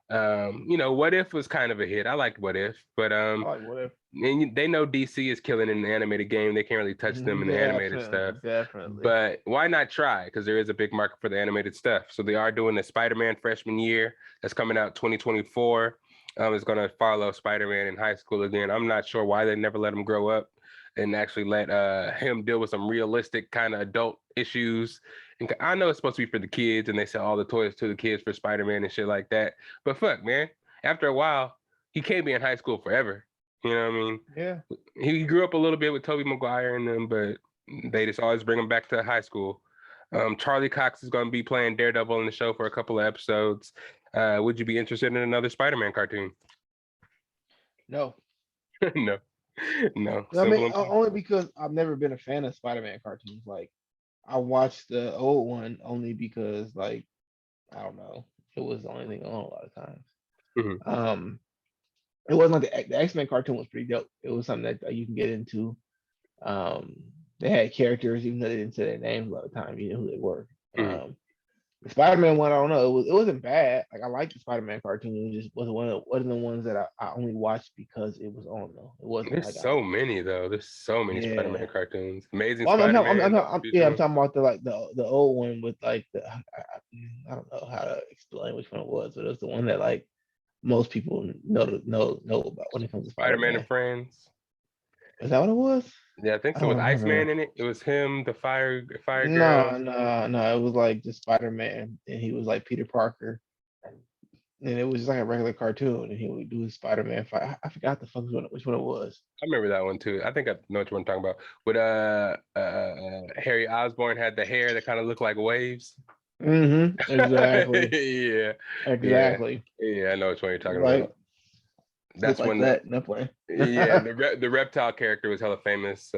What If was kind of a hit. I liked What If, but I like what if. and they know DC is killing in the animated game. They can't really touch them in the animated stuff. Definitely. But why not try? Because there is a big market for the animated stuff. So they are doing the Spider-Man freshman year that's coming out 2024. It's going to follow Spider-Man in high school again. I'm not sure why they never let him grow up and actually let him deal with some realistic kind of adult issues. And I know it's supposed to be for the kids, and they sell all the toys to the kids for Spider-Man and shit like that. But fuck, man, after a while, he can't be in high school forever. You know what I mean? Yeah. He grew up a little bit with Tobey Maguire and them, but they just always bring him back to high school. Charlie Cox is going to be playing Daredevil in the show for a couple of episodes. Would you be interested in another Spider-Man cartoon? No. No. No. I mean, only because I've never been a fan of Spider-Man cartoons. Like, I watched the old one only because, like, I don't know, it was the only thing on a lot of times. Mm-hmm. It wasn't like the X-Men cartoon was pretty dope. It was something that you can get into. They had characters, even though they didn't say their names a lot of the time. You know who they were. Mm-hmm. The Spider-Man one, I don't know. It wasn't bad. Like I liked the Spider-Man cartoon. It just wasn't one of the ones that I only watched because it was on though. It wasn't. There's like so many though. There's so many Spider-Man cartoons. Amazing Spider-Man. I'm talking about the old one with like I don't know how to explain which one it was, but it was the one that like most people know about when it comes to Spider-Man and Friends. Is that what it was? Yeah, I think so. With Iceman in it, it was him, the fire girl. No. It was like just Spider-Man, and he was like Peter Parker, and it was just like a regular cartoon, and he would do his Spider-Man fight. I forgot the fuck which one it was. I remember that one too. I think I know what you're talking about. With Harry Osborn had the hair that kind of looked like waves. Exactly. Yeah. Exactly. Yeah, I know which one you're talking about. That's when yeah, the reptile character was hella famous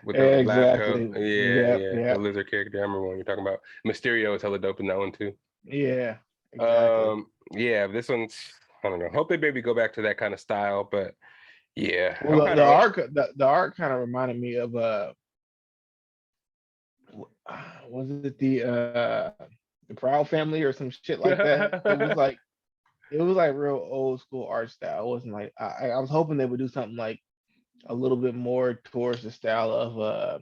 with the lab coat. Yeah, the lizard character. I remember what you're talking about. Mysterio was hella dope in that one too. Yeah, exactly. Yeah, this one's I don't know. Hope they maybe go back to that kind of style, but yeah. Well, the art kind of reminded me of was it the Proud Family or some shit like that? It was like real old school art style. It wasn't like I was hoping they would do something like a little bit more towards the style of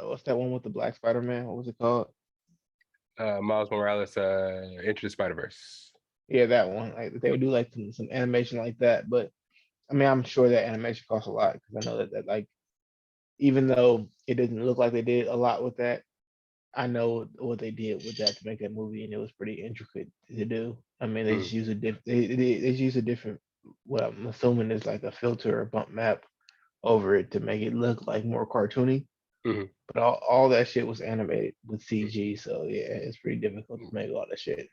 what's that one with the Black Spider-Man? What was it called? Miles Morales, Into the Spider-Verse. Yeah, that one. Like they would do like some animation like that. But I mean, I'm sure that animation costs a lot because I know that like even though it didn't look like they did a lot with that, I know what they did with that to make that movie, and it was pretty intricate to do. I mean, they just use they just use a different, what I'm assuming is like a filter or bump map over it to make it look like more cartoony. But all that shit was animated with CG, so yeah, it's pretty difficult to make all that shit.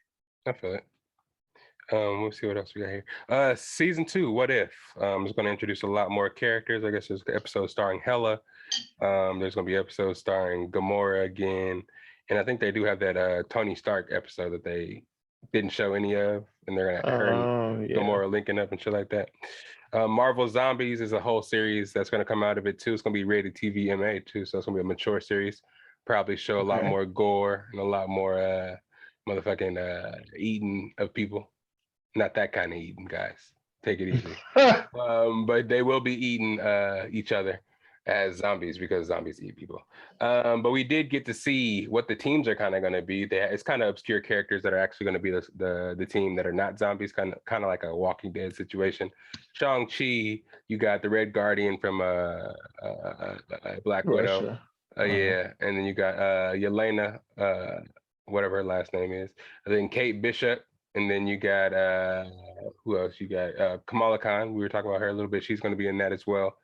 I feel it. We'll see what else we got here. Season 2, What If? It's going to introduce a lot more characters. I guess there's an episode starring Hela. There's going to be episodes starring Gamora again, and I think they do have that Tony Stark episode that they didn't show any of, and they're going to her and Yeah. Gamora linking up and shit like that. Marvel Zombies is a whole series that's going to come out of it too. It's going to be rated TV MA too, so it's going to be a mature series. Probably show a lot Okay. more gore and a lot more motherfucking eating of people. Not that kind of eating, guys. Take it easy. But they will be eating each other as zombies because zombies eat people. But we did get to see what the teams are kind of going to be. It's kind of obscure characters that are actually going to be the team that are not zombies, kind of like a Walking Dead situation. Shang-Chi, you got the Red Guardian from Black Widow. Russia. Yeah, and then you got Yelena, whatever her last name is. And then Kate Bishop. And then you got who else? You got Kamala Khan. We were talking about her a little bit. She's going to be in that as well.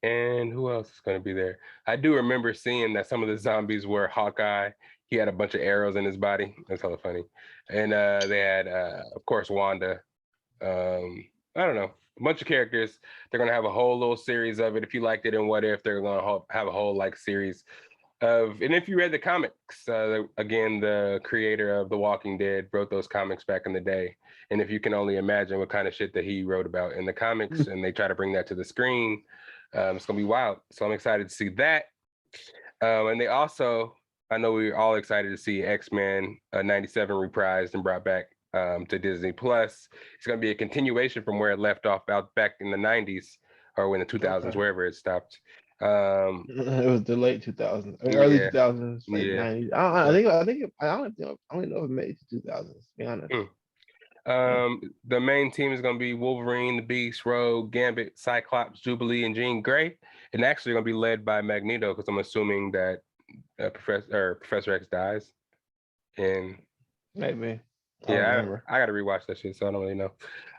And who else is going to be there? I do remember seeing that some of the zombies were Hawkeye. He had a bunch of arrows in his body. That's hella funny. And they had, of course, Wanda. I don't know, a bunch of characters. They're going to have a whole little series of it. If you liked it in What If, they're going to have a whole like series of, and if you read the comics, again, the creator of The Walking Dead wrote those comics back in the day. And if you can only imagine what kind of shit that he wrote about in the comics, and they try to bring that to the screen, it's gonna be wild. So I'm excited to see that. And they also, I know we were all excited to see X-Men 97 reprised and brought back to Disney Plus. It's gonna be a continuation from where it left off out back in the 90s or in the 2000s, wherever it stopped. It was the late 2000s, early Yeah. 2000s, late Yeah. 90s. I don't know if it made it to 2000s. To be honest. The main team is going to be Wolverine, the Beast, Rogue, Gambit, Cyclops, Jubilee, and Jean Grey. And actually going to be led by Magneto because I'm assuming that Professor X dies. And Maybe. yeah, I got to rewatch that shit, so I don't really know.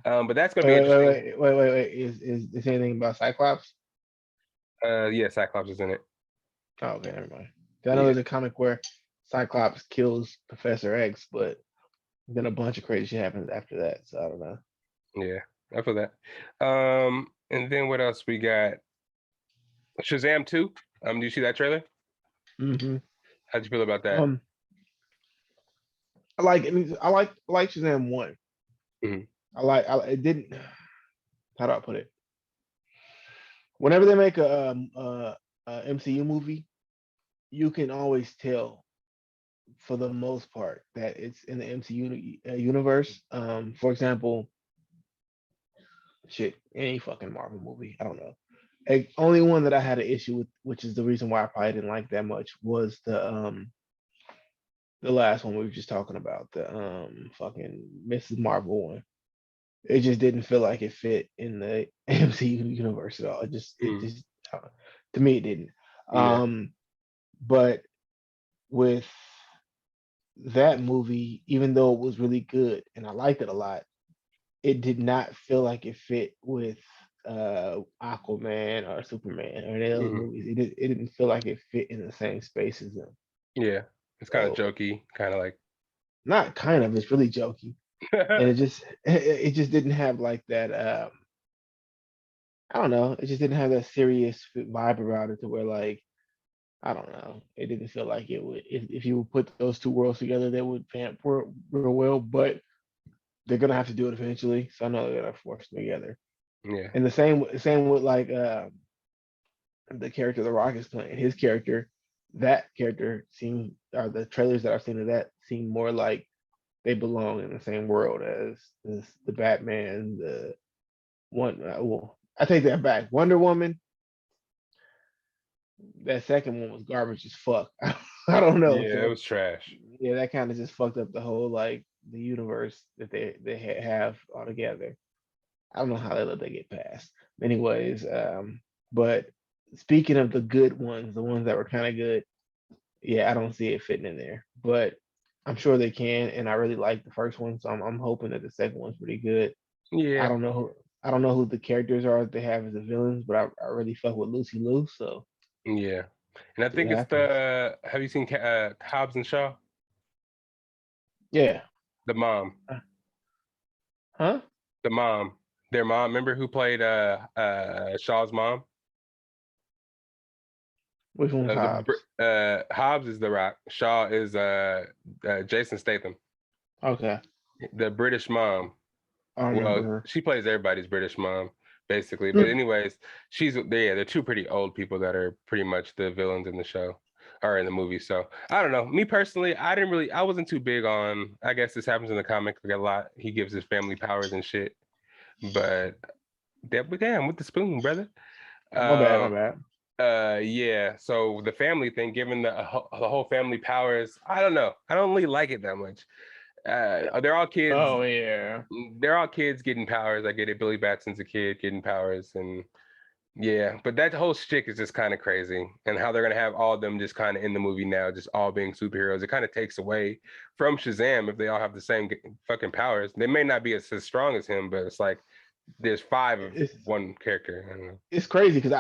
But that's going to be interesting. Wait. Is there anything about Cyclops? Yeah, Cyclops is in it. Oh, okay, never mind. I know there's a comic where Cyclops kills Professor X, but then a bunch of crazy shit happens after that. So I don't know. Yeah, I feel that. And then what else we got? Shazam 2. Do you see that trailer? Mm-hmm. How'd you feel about that? I like Shazam 1. Mm-hmm. It didn't. How do I put it? Whenever they make a MCU movie, you can always tell, for the most part, that it's in the MCU universe. For example, any fucking Marvel movie, I don't know. Only one that I had an issue with, which is the reason why I probably didn't like that much, was the last one we were just talking about, the fucking Mrs. Marvel one. It just didn't feel like it fit in the MCU universe at all. It just to me it didn't. Yeah. But with that movie, even though it was really good and I liked it a lot, it did not feel like it fit with Aquaman or Superman or any of those movies. It didn't feel like it fit in the same space as them. Yeah, it's kind of jokey, kind of like. Not kind of, it's really jokey. And it just didn't have like that. I don't know. It just didn't have that serious vibe about it to where, like, I don't know. It didn't feel like it would. If you would put those two worlds together, they would vamp real well. But they're gonna have to do it eventually, so I know they're gonna force them together. Yeah. And the same with like the character The Rock is playing. His character, that character seemed, or the trailers that I've seen of that seem more like they belong in the same world as the Batman, the one. Well, I take that back. Wonder Woman. That second one was garbage as fuck. I don't know. Yeah, it was trash. Yeah, that kind of just fucked up the whole, like, the universe that they have altogether. I don't know how they let that get past. Anyways, but speaking of the good ones, the ones that were kind of good, yeah, I don't see it fitting in there. But I'm sure they can, and I really like the first one, so I'm hoping that the second one's pretty good. Yeah. I don't know who the characters are that they have as the villains, but I really fuck with Lucy Liu, so. Yeah, and I think it's have you seen Hobbs and Shaw? Yeah. The mom. Huh? The mom. Their mom. Remember who played Shaw's mom? Which one's Hobbs? Hobbs is The Rock. Shaw is Jason Statham. Okay. The British mom. I don't remember her. She plays everybody's British mom, basically. But anyways, they're two pretty old people that are pretty much the villains in the show or in the movie. So I don't know. Me personally, I wasn't too big on, I guess this happens in the comic like a lot. He gives his family powers and shit. But damn, with the spoon, brother. My bad. Yeah. So the family thing, given the whole family powers, I don't know. I don't really like it that much. They're all kids. Oh yeah. They're all kids getting powers. I get it. Billy Batson's a kid getting powers, and yeah. But that whole shtick is just kind of crazy, and how they're gonna have all of them just kind of in the movie now, just all being superheroes. It kind of takes away from Shazam if they all have the same fucking powers. They may not be as strong as him, but it's like there's 5 of one character. I don't know. It's crazy because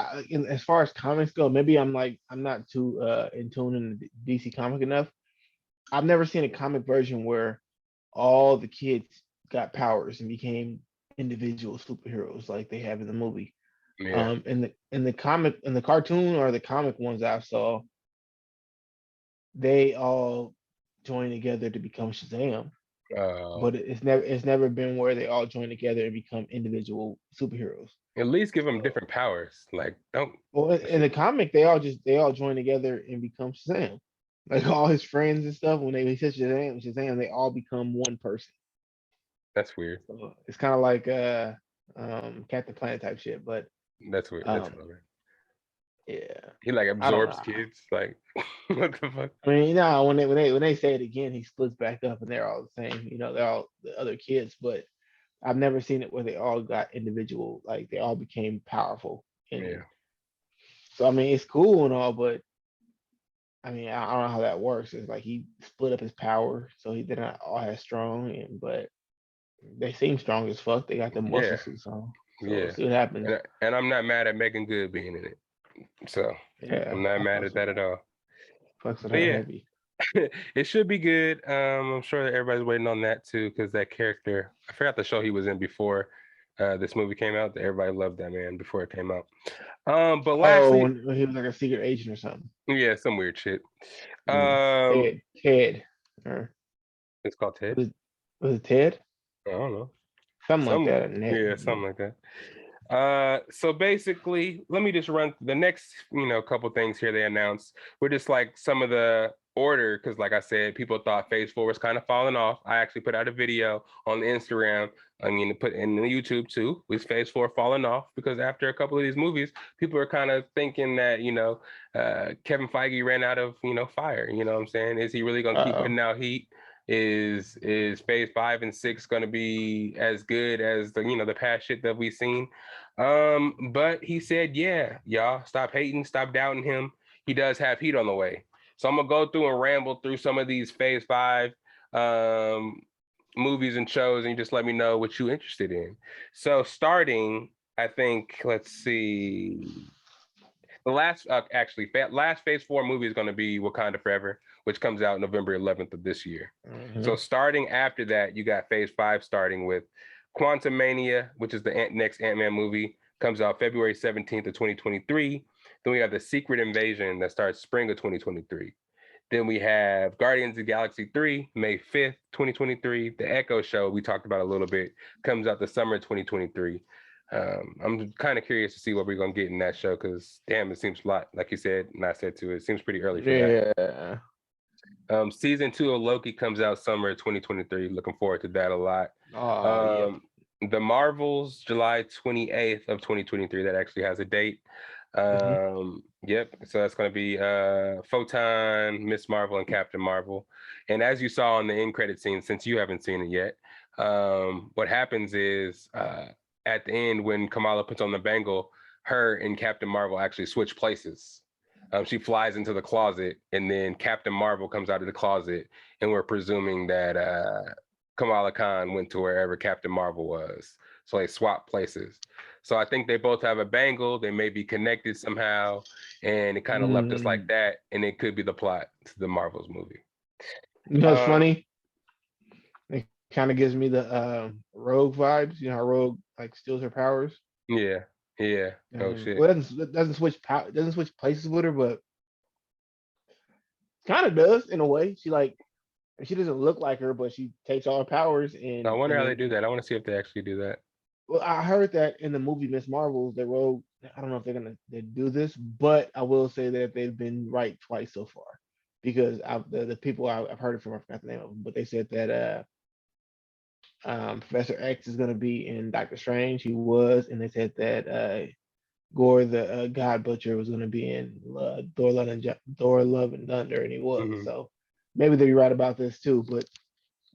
as far as comics go, maybe I'm not too in tune in the DC comic enough. I've never seen a comic version where all the kids got powers and became individual superheroes like they have in the movie. Yeah. In the cartoon or the comic ones I saw, they all join together to become Shazam. But it's never been where they all join together and become individual superheroes. At least give them different powers. Like don't. Well, in the comic, they all join together and become Shazam. Like all his friends and stuff. When they say Shazam, they all become one person. That's weird. So it's kind of like Captain Planet type shit, but that's weird. That's weird. Yeah. He like absorbs kids. Like what the fuck? I mean, when they say it again, he splits back up and they're all the same. They're all the other kids, but I've never seen it where they all got individual, like they all became powerful. Yeah. So I mean, it's cool and all, but I mean, I don't know how that works. It's like he split up his power, so they're not all as strong, but they seem strong as fuck. They got the muscle suits on. So we'll see what happens. And I'm not mad at Megan Good being in it. So yeah, I'm not mad at that at all. Fucks with her heavy. It should be good. I'm sure that everybody's waiting on that too, because that character, I forgot the show he was in before this movie came out. Everybody loved that man before it came out. But lastly, when he was like a secret agent or something. Yeah, some weird shit. Ted. It's called Ted. Was it Ted? I don't know. Something like that. Yeah, something like that. So basically, let me just run the next, couple things here they announced. We're just like some of the order, because like I said, people thought Phase 4 was kind of falling off. I actually put out a video on the Instagram. Put in the YouTube too. Was Phase 4 falling off? Because after a couple of these movies, people are kind of thinking that, Kevin Feige ran out of, fire. You know what I'm saying? Is he really gonna keep putting out heat? Is Phase 5 and 6 gonna be as good as the past shit that we've seen? But he said, yeah, y'all stop hating, stop doubting him. He does have heat on the way. So I'm gonna go through and ramble through some of these Phase 5 movies and shows, and you just let me know what you're interested in. So starting, I think, let's see. The last Phase 4 movie is going to be Wakanda Forever, which comes out November 11th of this year. Mm-hmm. So starting after that, you got Phase 5 starting with Quantumania, which is the next Ant-Man movie, comes out February 17th of 2023. Then we have The Secret Invasion that starts spring of 2023. Then we have Guardians of the Galaxy 3, May 5th, 2023. The Echo Show, we talked about a little bit, comes out the summer of 2023. I'm kind of curious to see what we're going to get in that show, because damn, it seems a lot, like you said, and I said too, it seems pretty early for that. Season 2 of Loki comes out summer 2023. Looking forward to that a lot. The Marvels, July 28th of 2023. That actually has a date. Yep. So that's going to be Photon, Miss Marvel, and Captain Marvel. And as you saw in the end credit scene, since you haven't seen it yet, what happens is at the end, when Kamala puts on the bangle, her and Captain Marvel actually switch places. She flies into the closet, and then Captain Marvel comes out of the closet, and we're presuming that Kamala Khan went to wherever Captain Marvel was. So they swap places. So I think they both have a bangle. They may be connected somehow, and it kind of left us like that, and it could be the plot to the Marvels movie. You know what's funny? Kind of gives me the Rogue vibes. You know how Rogue like steals her powers. Yeah, yeah. Oh shit. Well, it doesn't switch doesn't switch places with her, but kind of does in a way. She doesn't look like her, but she takes all her powers. I And wonder how they then, do that. I want to see if they actually do that. well, I heard that in the movie Miss Marvel, the Rogue. I don't know if they do this, but I will say that they've been right twice so far, because the people I've heard it from, I forgot the name of them, but they said that Professor X is going to be in Doctor Strange. He was, and they said that Gore the God Butcher was going to be in Thor Love and Thunder, and he was. Hmm. So maybe they'll be right about this too. But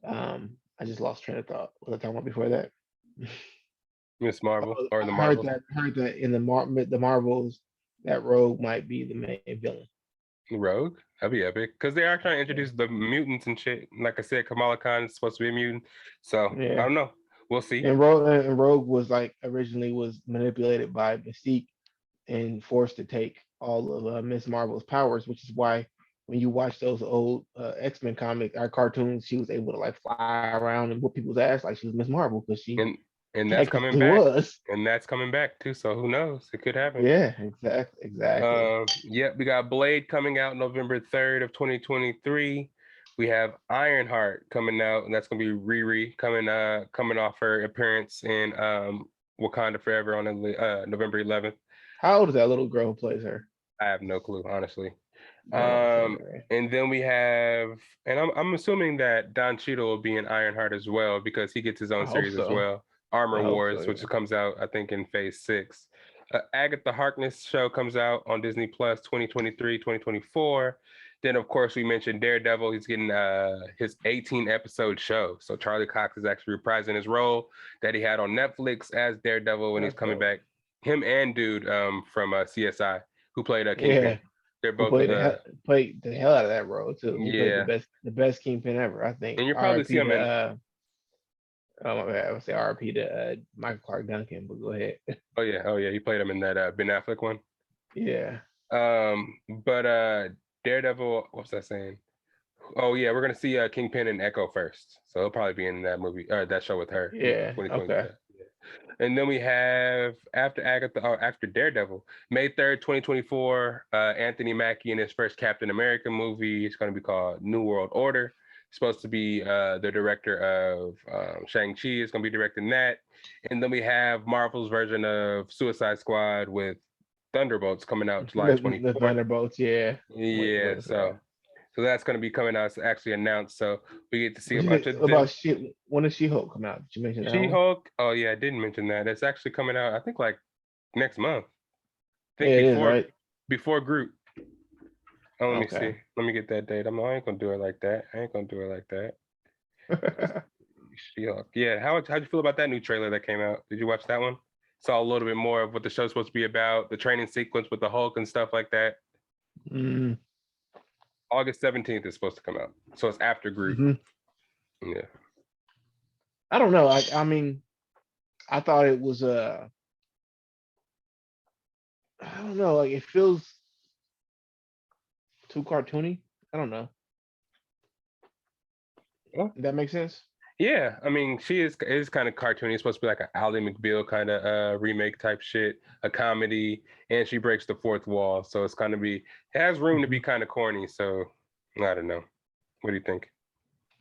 I just lost train of thought. What was I talking about before that? Miss Marvel or I the heard Marvels. that in the Marvels, that Rogue might be the main villain. Rogue? That'd be epic. Because they are trying to Yeah. introduce the mutants and shit. Like I said, Kamala Khan is supposed to be a mutant. So I Yeah. don't know. We'll see. And Rogue was like originally was manipulated by Mystique and forced to take all of Miss Marvel's powers, which is why when you watch those old X-Men comic or cartoons, she was able to like fly around and whoop people's ass like she was Miss Marvel because she And that's coming technically back. was. And that's coming back too. So who knows? It could happen. Yeah, exactly. Yep, we got Blade coming out November 3rd of 2023. We have Ironheart coming out, and that's gonna be Riri coming off her appearance in Wakanda Forever on November 11th. How old is that little girl who plays her? I have no clue, honestly. Okay. And then we have, and I'm assuming that Don Cheadle will be in Ironheart as well because he gets his I own hope series as so. well. I Armor hope so. Wars, which comes out I think in Phase 6. Agatha Harkness show comes out on Disney Plus 2023, 2024. Then of course we mentioned Daredevil. He's getting his 18 episode show. So Charlie Cox is actually reprising his role that he had on Netflix as Daredevil when he's That's coming dope. back. Him and dude from CSI who played Kingpin. Yeah, They're who both played the hell out of that role too. He played yeah. the best Kingpin ever, I think. And you probably see R.I.P. him in to oh my bad, I would say R.I.P. to Michael Clark Duncan, but go ahead. oh yeah, he played him in that Ben Affleck one. Yeah. But Daredevil, what was I saying? Oh yeah, we're gonna see Kingpin and Echo first. So he'll probably be in that movie or that show with her. Yeah. 2020. Okay. And then we have after Daredevil, May 3rd, 2024, Anthony Mackie in his first Captain America movie. It's going to be called New World Order. Supposed to be the director of Shang-Chi is going to be directing that. And then we have Marvel's version of Suicide Squad with Thunderbolts coming out July 24th. The Thunderbolts, yeah. Yeah, so that's going to be coming out. It's actually announced. So we get to see a bunch of when does She-Hulk come out? Did you mention that? She-Hulk. Oh yeah, I didn't mention that. It's actually coming out. I think like next month. I think yeah, it is, right? Before Groot. Oh, let me Okay. see. Let me get that date. I ain't gonna do it like that. She-Hulk. Yeah. How'd you feel about that new trailer that came out? Did you watch that one? Saw a little bit more of what the show's supposed to be about, the training sequence with the Hulk and stuff like that. Mm. August 17th is supposed to come out. So it's after Groot. Mm-hmm. Yeah. I don't know. I mean, I thought it was I don't know, like it feels too cartoony. I don't know. Well, Does that make sense? yeah, I mean, she is kind of cartoony. It's supposed to be like an Ally McBeal kind of remake type shit, a comedy, and she breaks the fourth wall. So it's kind of it has room to be kind of corny. So I don't know. What do you think?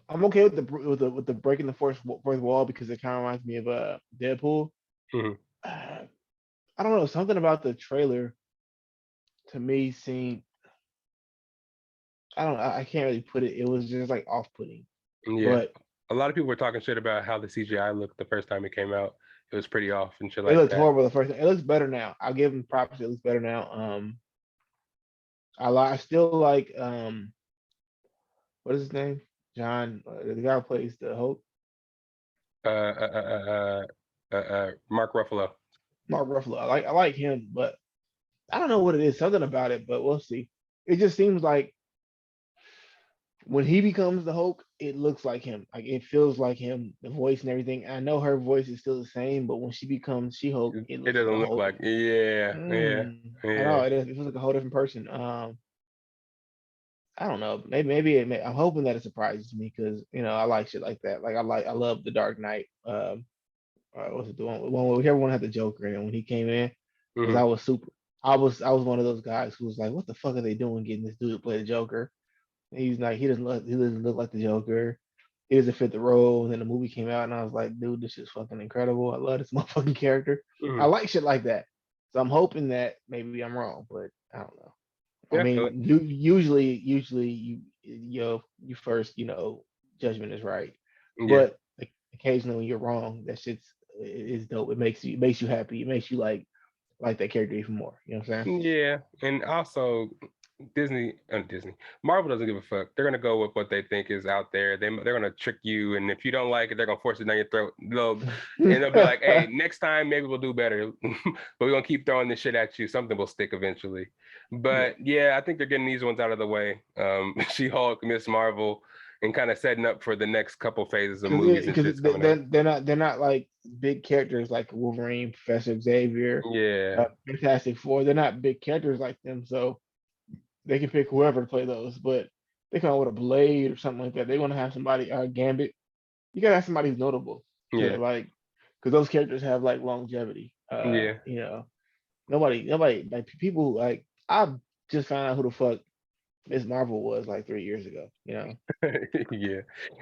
I'm okay with the breaking the fourth wall because it kind of reminds me of Deadpool. Mhm. I don't know, something about the trailer to me seemed I can't really put it. It was just like off-putting. Yeah, But a lot of people were talking shit about how the CGI looked the first time it came out. It was pretty off and shit it like looked that. horrible the first time. It looks better now. I'll give him props. It looks better now. I still like what is his name? John, the guy who plays the Hulk. Mark Ruffalo. Mark Ruffalo. I like him, but I don't know what it is. Something about it, but we'll see. It just seems like when he becomes the Hulk, it looks like him. Like it feels like him, the voice and everything. I know her voice is still the same, but when she becomes She-Hulk, it It looks doesn't like a look whole. like yeah. I know it is. It feels like a whole different person. I don't know. It feels like a whole different person. I don't know. It feels like a whole different person. I don't know. It feels like a whole different person. I don't know. It feels like a whole different person. I don't know. It feels like a whole different person. I don't know. It feels like a whole different person. I don't know. I'm hoping that it surprises me because I like shit like that. Like I love the Dark Knight. What's it the one where everyone had the Joker in it when he came in? Because Mhm. I was one of those guys who was like, what the fuck are they doing getting this dude to play the Joker? And he's like, he doesn't look like the Joker. He doesn't fit the role. And then the movie came out, and I was like, dude, this is fucking incredible. I love this motherfucking character. I Mhm. like shit like that. So I'm hoping that maybe I'm wrong, but I don't know. I Yeah, I feel it. mean, usually you first, judgment is right, Yeah. but occasionally when you're wrong, that shit's is dope. It makes you happy. It makes you like that character even more. You know what I'm saying? Yeah, and also Disney, Marvel doesn't give a fuck. They're gonna go with what they think is out there. They're gonna trick you, and if you don't like it, they're gonna force it down your throat. They'll be like, "Hey, next time maybe we'll do better, but we're gonna keep throwing this shit at you. Something will stick eventually." Yeah, But yeah, I think they're getting these ones out of the way. She-Hulk, Miss Marvel, and kind of setting up for the next couple phases of movies and because shits coming out. they're not like big characters like Wolverine, Professor Xavier, Yeah, Fantastic Four. They're not big characters like them, so they can pick whoever to play those. But they come out with a Blade or something like that. They want to have somebody Gambit. You gotta have somebody who's notable to yeah, like, because those characters have like longevity. yeah. Nobody like people like I just found out who the fuck Miss Marvel was like 3 years ago. Yeah,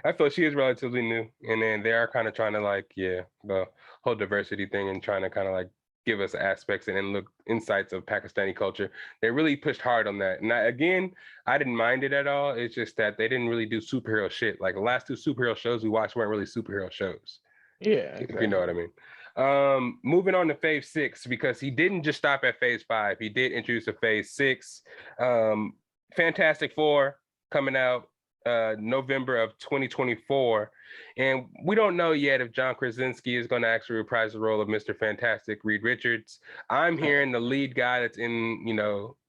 I feel she is relatively new, and then they are kind of trying to like, yeah, the whole diversity thing and trying to kind of like give us aspects and then look insights of Pakistani culture. They really pushed hard on that. And again, I didn't mind it at all. It's just that they didn't really do superhero shit. Like the last two superhero shows we watched weren't really superhero shows, Yeah, if you know what exactly. I mean. Moving on to phase 6, because he didn't just stop at phase 5. He did introduce a phase 6. Um, Fantastic Four coming out November of 2024. And we don't know yet if John Krasinski is going to actually reprise the role of Mr. Fantastic, Reed Richards. I'm Uh, hearing the lead guy that's in,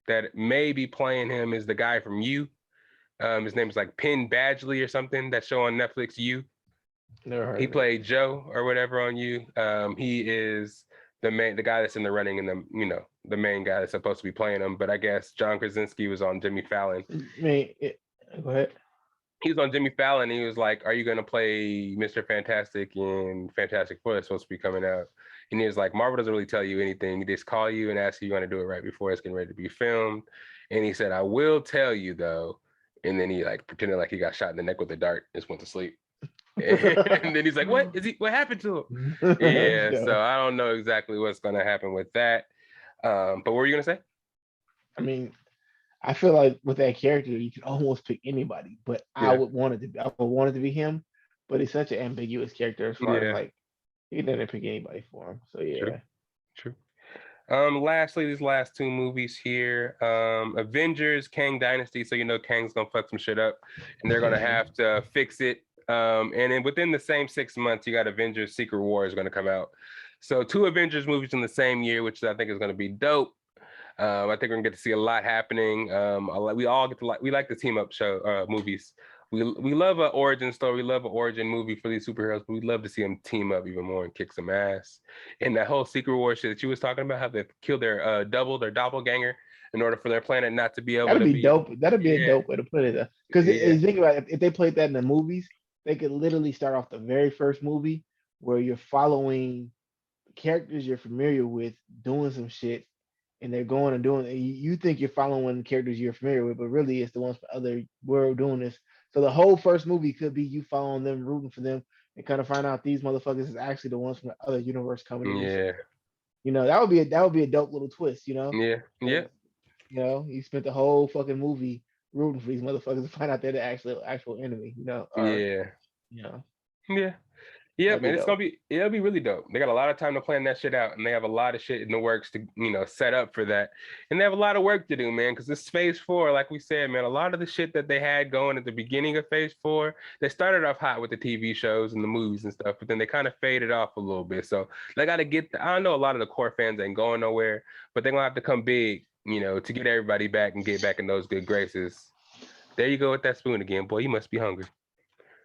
that may be playing him is the guy from You. His name is like Penn Badgley or something, that show on Netflix, You. Never heard He of it. played Joe or whatever on You. He is the guy that's in the running and the main guy that's supposed to be playing him. But I guess John Krasinski was on Jimmy Fallon. I mean, go ahead. He was on Jimmy Fallon. And he was like, "Are you gonna play Mr. Fantastic in Fantastic Four that's supposed to be coming out?" And he was like, "Marvel doesn't really tell you anything. They just call you and ask you want to do it right before it's getting ready to be filmed." And he said, "I will tell you though." And then he like pretended like he got shot in the neck with a dart, just went to sleep. And then he's like, what happened to him? Yeah, Yeah. so I don't know exactly what's gonna happen with that. But what were you gonna say? I mean, I feel like with that character, you can almost pick anybody, but Yeah, I would want it to be him. But he's such an ambiguous character as far as yeah, like you didn't pick anybody for him. So true, yeah. true. Lastly, these last two movies here, Avengers, Kang Dynasty. So Kang's gonna fuck some shit up, and they're gonna have to fix it. And then within the same 6 months, you got Avengers: Secret War is gonna come out. So two Avengers movies in the same year, which I think is gonna be dope. I think we're gonna get to see a lot happening. We all get to we like the team up show movies. We love an origin story. We love an origin movie for these superheroes, but we'd love to see them team up even more and kick some ass. And that whole Secret War shit that you was talking about, how they kill their their doppelganger, in order for their planet not to be able That'd to be be. dope. That'd be a Yeah, dope way to put it. Because yeah, think about it, if they played that in the movies, they could literally start off the very first movie where you're following characters you're familiar with doing some shit, and they're going and doing. You think you're following characters you're familiar with, but really it's the ones from other world doing this. So the whole first movie could be you following them, rooting for them, and kind of find out these motherfuckers is actually the ones from the other universe coming to do some yeah, shit. That would be a dope little twist. yeah, yeah, Because you spent the whole fucking movie rooting for these motherfuckers to find out they're the actual enemy. Or yeah, you know yeah. Yeah, that'd be man, dope. it'll be really dope. They got a lot of time to plan that shit out, and they have a lot of shit in the works to set up for that, and they have a lot of work to do, man. Because this Phase 4, like we said, man, a lot of the shit that they had going at the beginning of Phase 4, they started off hot with the TV shows and the movies and stuff, but then they kind of faded off a little bit. So they got to get. I know a lot of the core fans ain't going nowhere, but they're gonna have to come big, to get everybody back and get back in those good graces. There you go with that spoon again, boy. You must be hungry.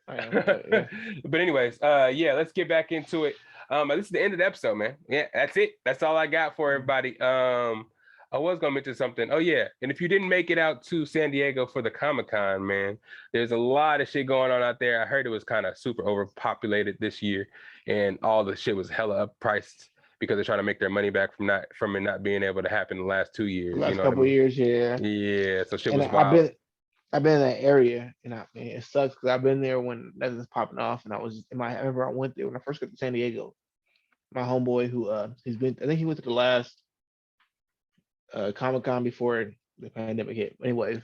I am, but yeah. But anyways, yeah, let's get back into it. This is the end of the episode, man. Yeah, that's it. That's all I got for everybody. I was gonna mention something. Oh yeah, and if you didn't make it out to San Diego for the Comic-Con, man, there's a lot of shit going on out there. I heard it was kind of super overpopulated this year, and all the shit was hella uppriced because they're trying to make their money back from it not being able to happen the last 2 years. The You last know what I couple of mean? years, yeah. Yeah, so shit And was wild. I've been in that area, and it sucks because I've been there when that was popping off, and I remember I went there when I first got to San Diego. My homeboy who I think he went to the last Comic Con before the pandemic hit. Anyways,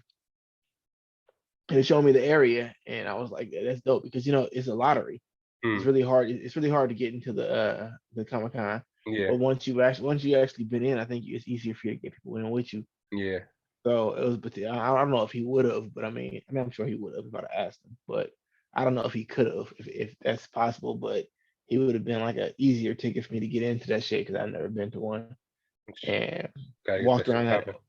and it showed me the area, and I was like, that's dope because it's a lottery. It's Mm, really hard. It's really hard to get into the Comic Con, yeah, but once you actually been in, I think it's easier for you to get people in with you. yeah. So it was, but I don't know if he would have, but I mean, I'm sure he would have if I'd have asked him, but I don't know if he could have, if that's possible, but he would have been like a easier ticket for me to get into that shit because I've never been to one and Gotta get walked that shit around that, popping.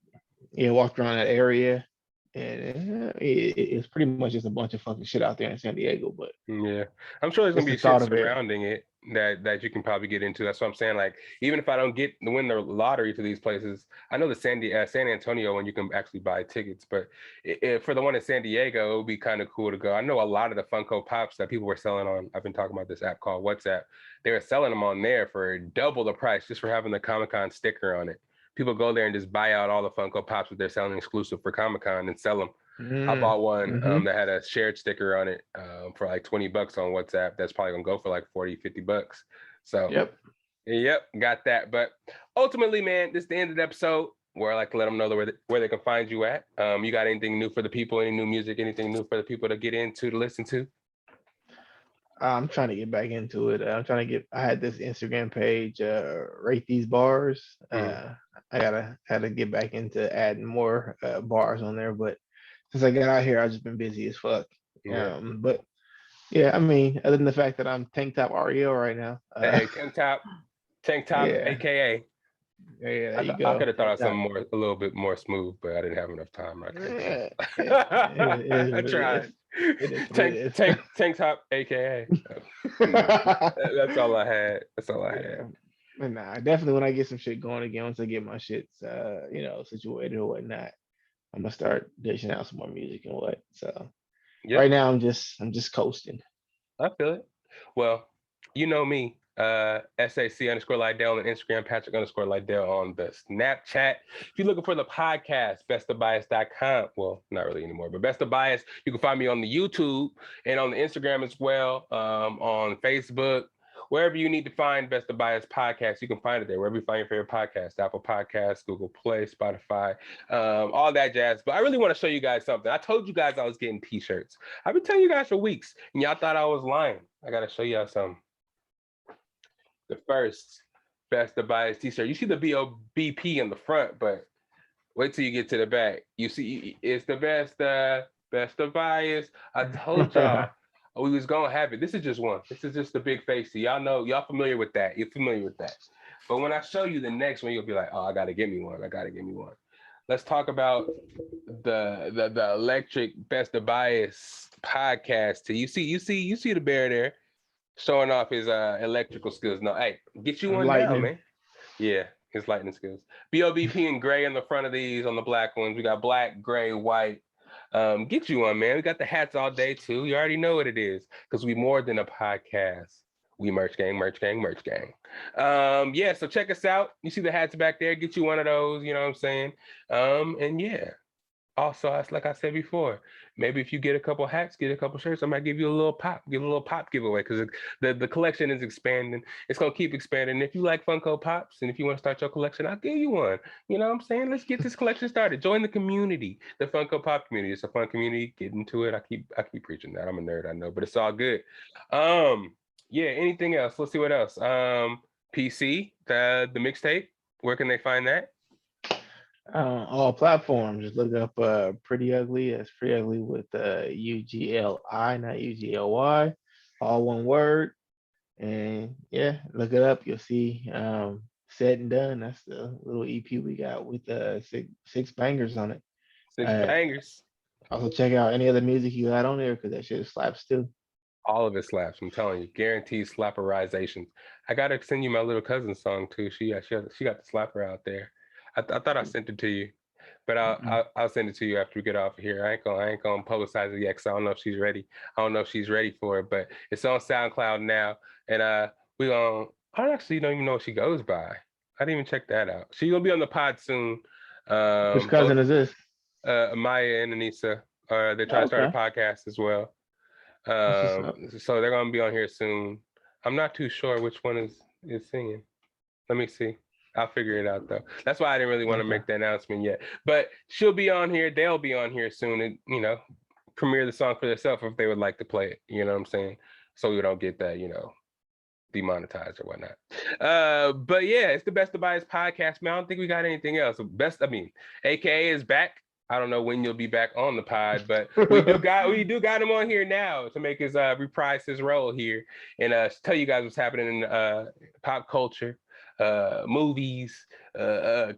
yeah, walked around that area, and it's pretty much just a bunch of fucking shit out there in San Diego, but Yeah, I'm sure there's gonna just be the shit thought of it. surrounding it that you can probably get into. That's what I'm saying. Like, even if I don't get to win the lottery to these places, I know the San Antonio one you can actually buy tickets, but for the one in San Diego, it would be kind of cool to go. I know a lot of the Funko Pops that people were selling on. I've been talking about this app called WhatsApp. They were selling them on there for double the price just for having the Comic-Con sticker on it. People go there and just buy out all the Funko Pops that they're selling exclusive for Comic-Con and sell them. I Mm, bought one hmm. that had a shared sticker on it for like $20 on WhatsApp. That's probably gonna go for like 40-50 bucks. So Yep. yep, got that. But ultimately, man, this is the end of the episode where I like to let them know where they can find you at. You got anything new for the people, any new music, anything new for the people to get into, to listen to? I'm trying to get back into it. I had this Instagram page, rate these bars. Mm, I had to get back into adding more bars on there, but since I got out here, I've just been busy as fuck. yeah. But yeah, I mean, other than the fact that I'm tank top REO right now, Hey, tank top, yeah, aka. yeah, there you I go, could have thought tank of something top. a little bit more smooth, but I didn't have enough time. I couldn't think Yeah, of it is I what it is. tried. It is what it is. Tank top, aka. That's all I had. That's all I had. Yeah. But nah, definitely when I get some shit going again, once I get my shit situated or whatnot, I'm gonna start dishing out some more music and what. So Yep, right now I'm just coasting. I feel it. Well, you know me, SAC _Lydell on Instagram, Patrick _Lydell on the Snapchat. If you're looking for the podcast, bestofbias.com. Well, not really anymore, but Best of Bias. You can find me on the YouTube and on the Instagram as well, on Facebook. Wherever you need to find Best of Bias podcast, you can find it there. Wherever you find your favorite podcast, Apple Podcasts, Google Play, Spotify, all that jazz. But I really want to show you guys something. I told you guys I was getting t-shirts. I've been telling you guys for weeks, and y'all thought I was lying. I gotta show y'all something. The first Best of Bias t-shirt. You see the BOBP in the front, but wait till you get to the back. You see, it's the best of Bias. I told y'all we was gonna have it. This is just one. This is just the big face. So y'all know, y'all familiar with that. You're familiar with that. But when I show you the next one, you'll be like, oh, I gotta get me one. I gotta get me one. Let's talk about the electric Best of Bias podcast. You see the bear there showing off his electrical skills. No, hey, get you one now, Lightning. man. Yeah, his lightning skills. BOBP in gray in the front of these, on the black ones. We got black, gray, white. Get you one, man. We got the hats all day too. You already know what it is, because we more than a podcast. We merch gang, merch gang, merch gang. Yeah, so check us out. You see the hats back there. Get you one of those, you know what I'm saying? And yeah. Also, like I said before, maybe if you get a couple hats, get a couple shirts, I might give you a little pop giveaway, because the collection is expanding. It's gonna keep expanding. If you like Funko Pops and if you want to start your collection, I'll give you one. You know what I'm saying? Let's get this collection started. Join the community, the Funko Pop community. It's a fun community. Get into it. I keep preaching that. I'm a nerd, I know, but it's all good. Yeah. Anything else? Let's see what else. PC, the mixtape. Where can they find that? All platforms. Just look up Pretty Ugly. That's Pretty Ugly with UGLI, not UGLY. All one word. And yeah, look it up. You'll see Said and Done. That's the little EP we got with six bangers on it. Six Uh, bangers. Also check out any other music you got on there because that shit slaps too. All of it slaps. I'm telling you, guaranteed slapperizations. I gotta send you my little cousin's song too. She got the slapper out there. I thought I sent it to you, but I'll send it to you after we get off of here. I ain't gonna publicize it yet because I don't know if she's ready. I don't know if she's ready for it, but it's on SoundCloud now, and I actually don't even know what she goes by. I didn't even check that out. She's gonna be on the pod soon. Which cousin is this? Maya and Anissa. They're trying to start a podcast as well. So they're gonna be on here soon. I'm not too sure which one is singing. Let me see. I'll figure it out though. That's why I didn't really want to make the announcement yet. But she'll be on here. They'll be on here soon, and premiere the song for themselves if they would like to play it. You know what I'm saying? So we don't get that, demonetized or whatnot. But yeah, it's the Best of Bias podcast, man. I don't think we got anything else. AKA is back. I don't know when you'll be back on the pod, but we do got him on here now to make his reprise his role here and tell you guys what's happening in pop culture, movies,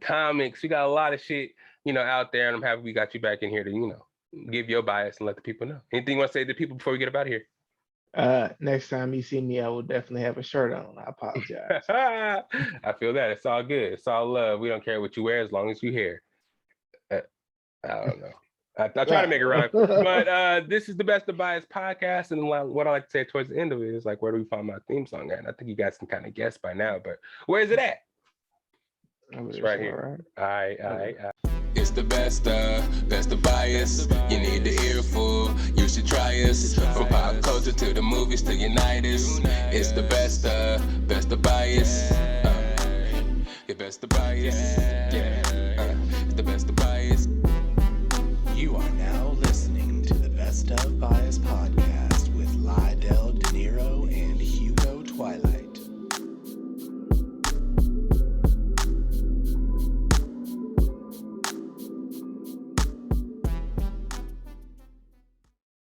comics. We got a lot of shit, out there, and I'm happy we got you back in here to, give your bias and let the people know. Anything you want to say to the people before we get out of here? Next time you see me, I will definitely have a shirt on. I apologize. I feel that. It's all good. It's all love. We don't care what you wear as long as you here. I don't know. I try to make it rhyme. But this is the Best of Bias podcast. And what I like to say towards the end of it is like, where do we find my theme song at? And I think you guys can kind of guess by now, but where is it at? It's right here. All right. It's the best of bias. You need the earful, you should try us. From pop culture to the movies to unite us. It's the best of bias. Your best of bias.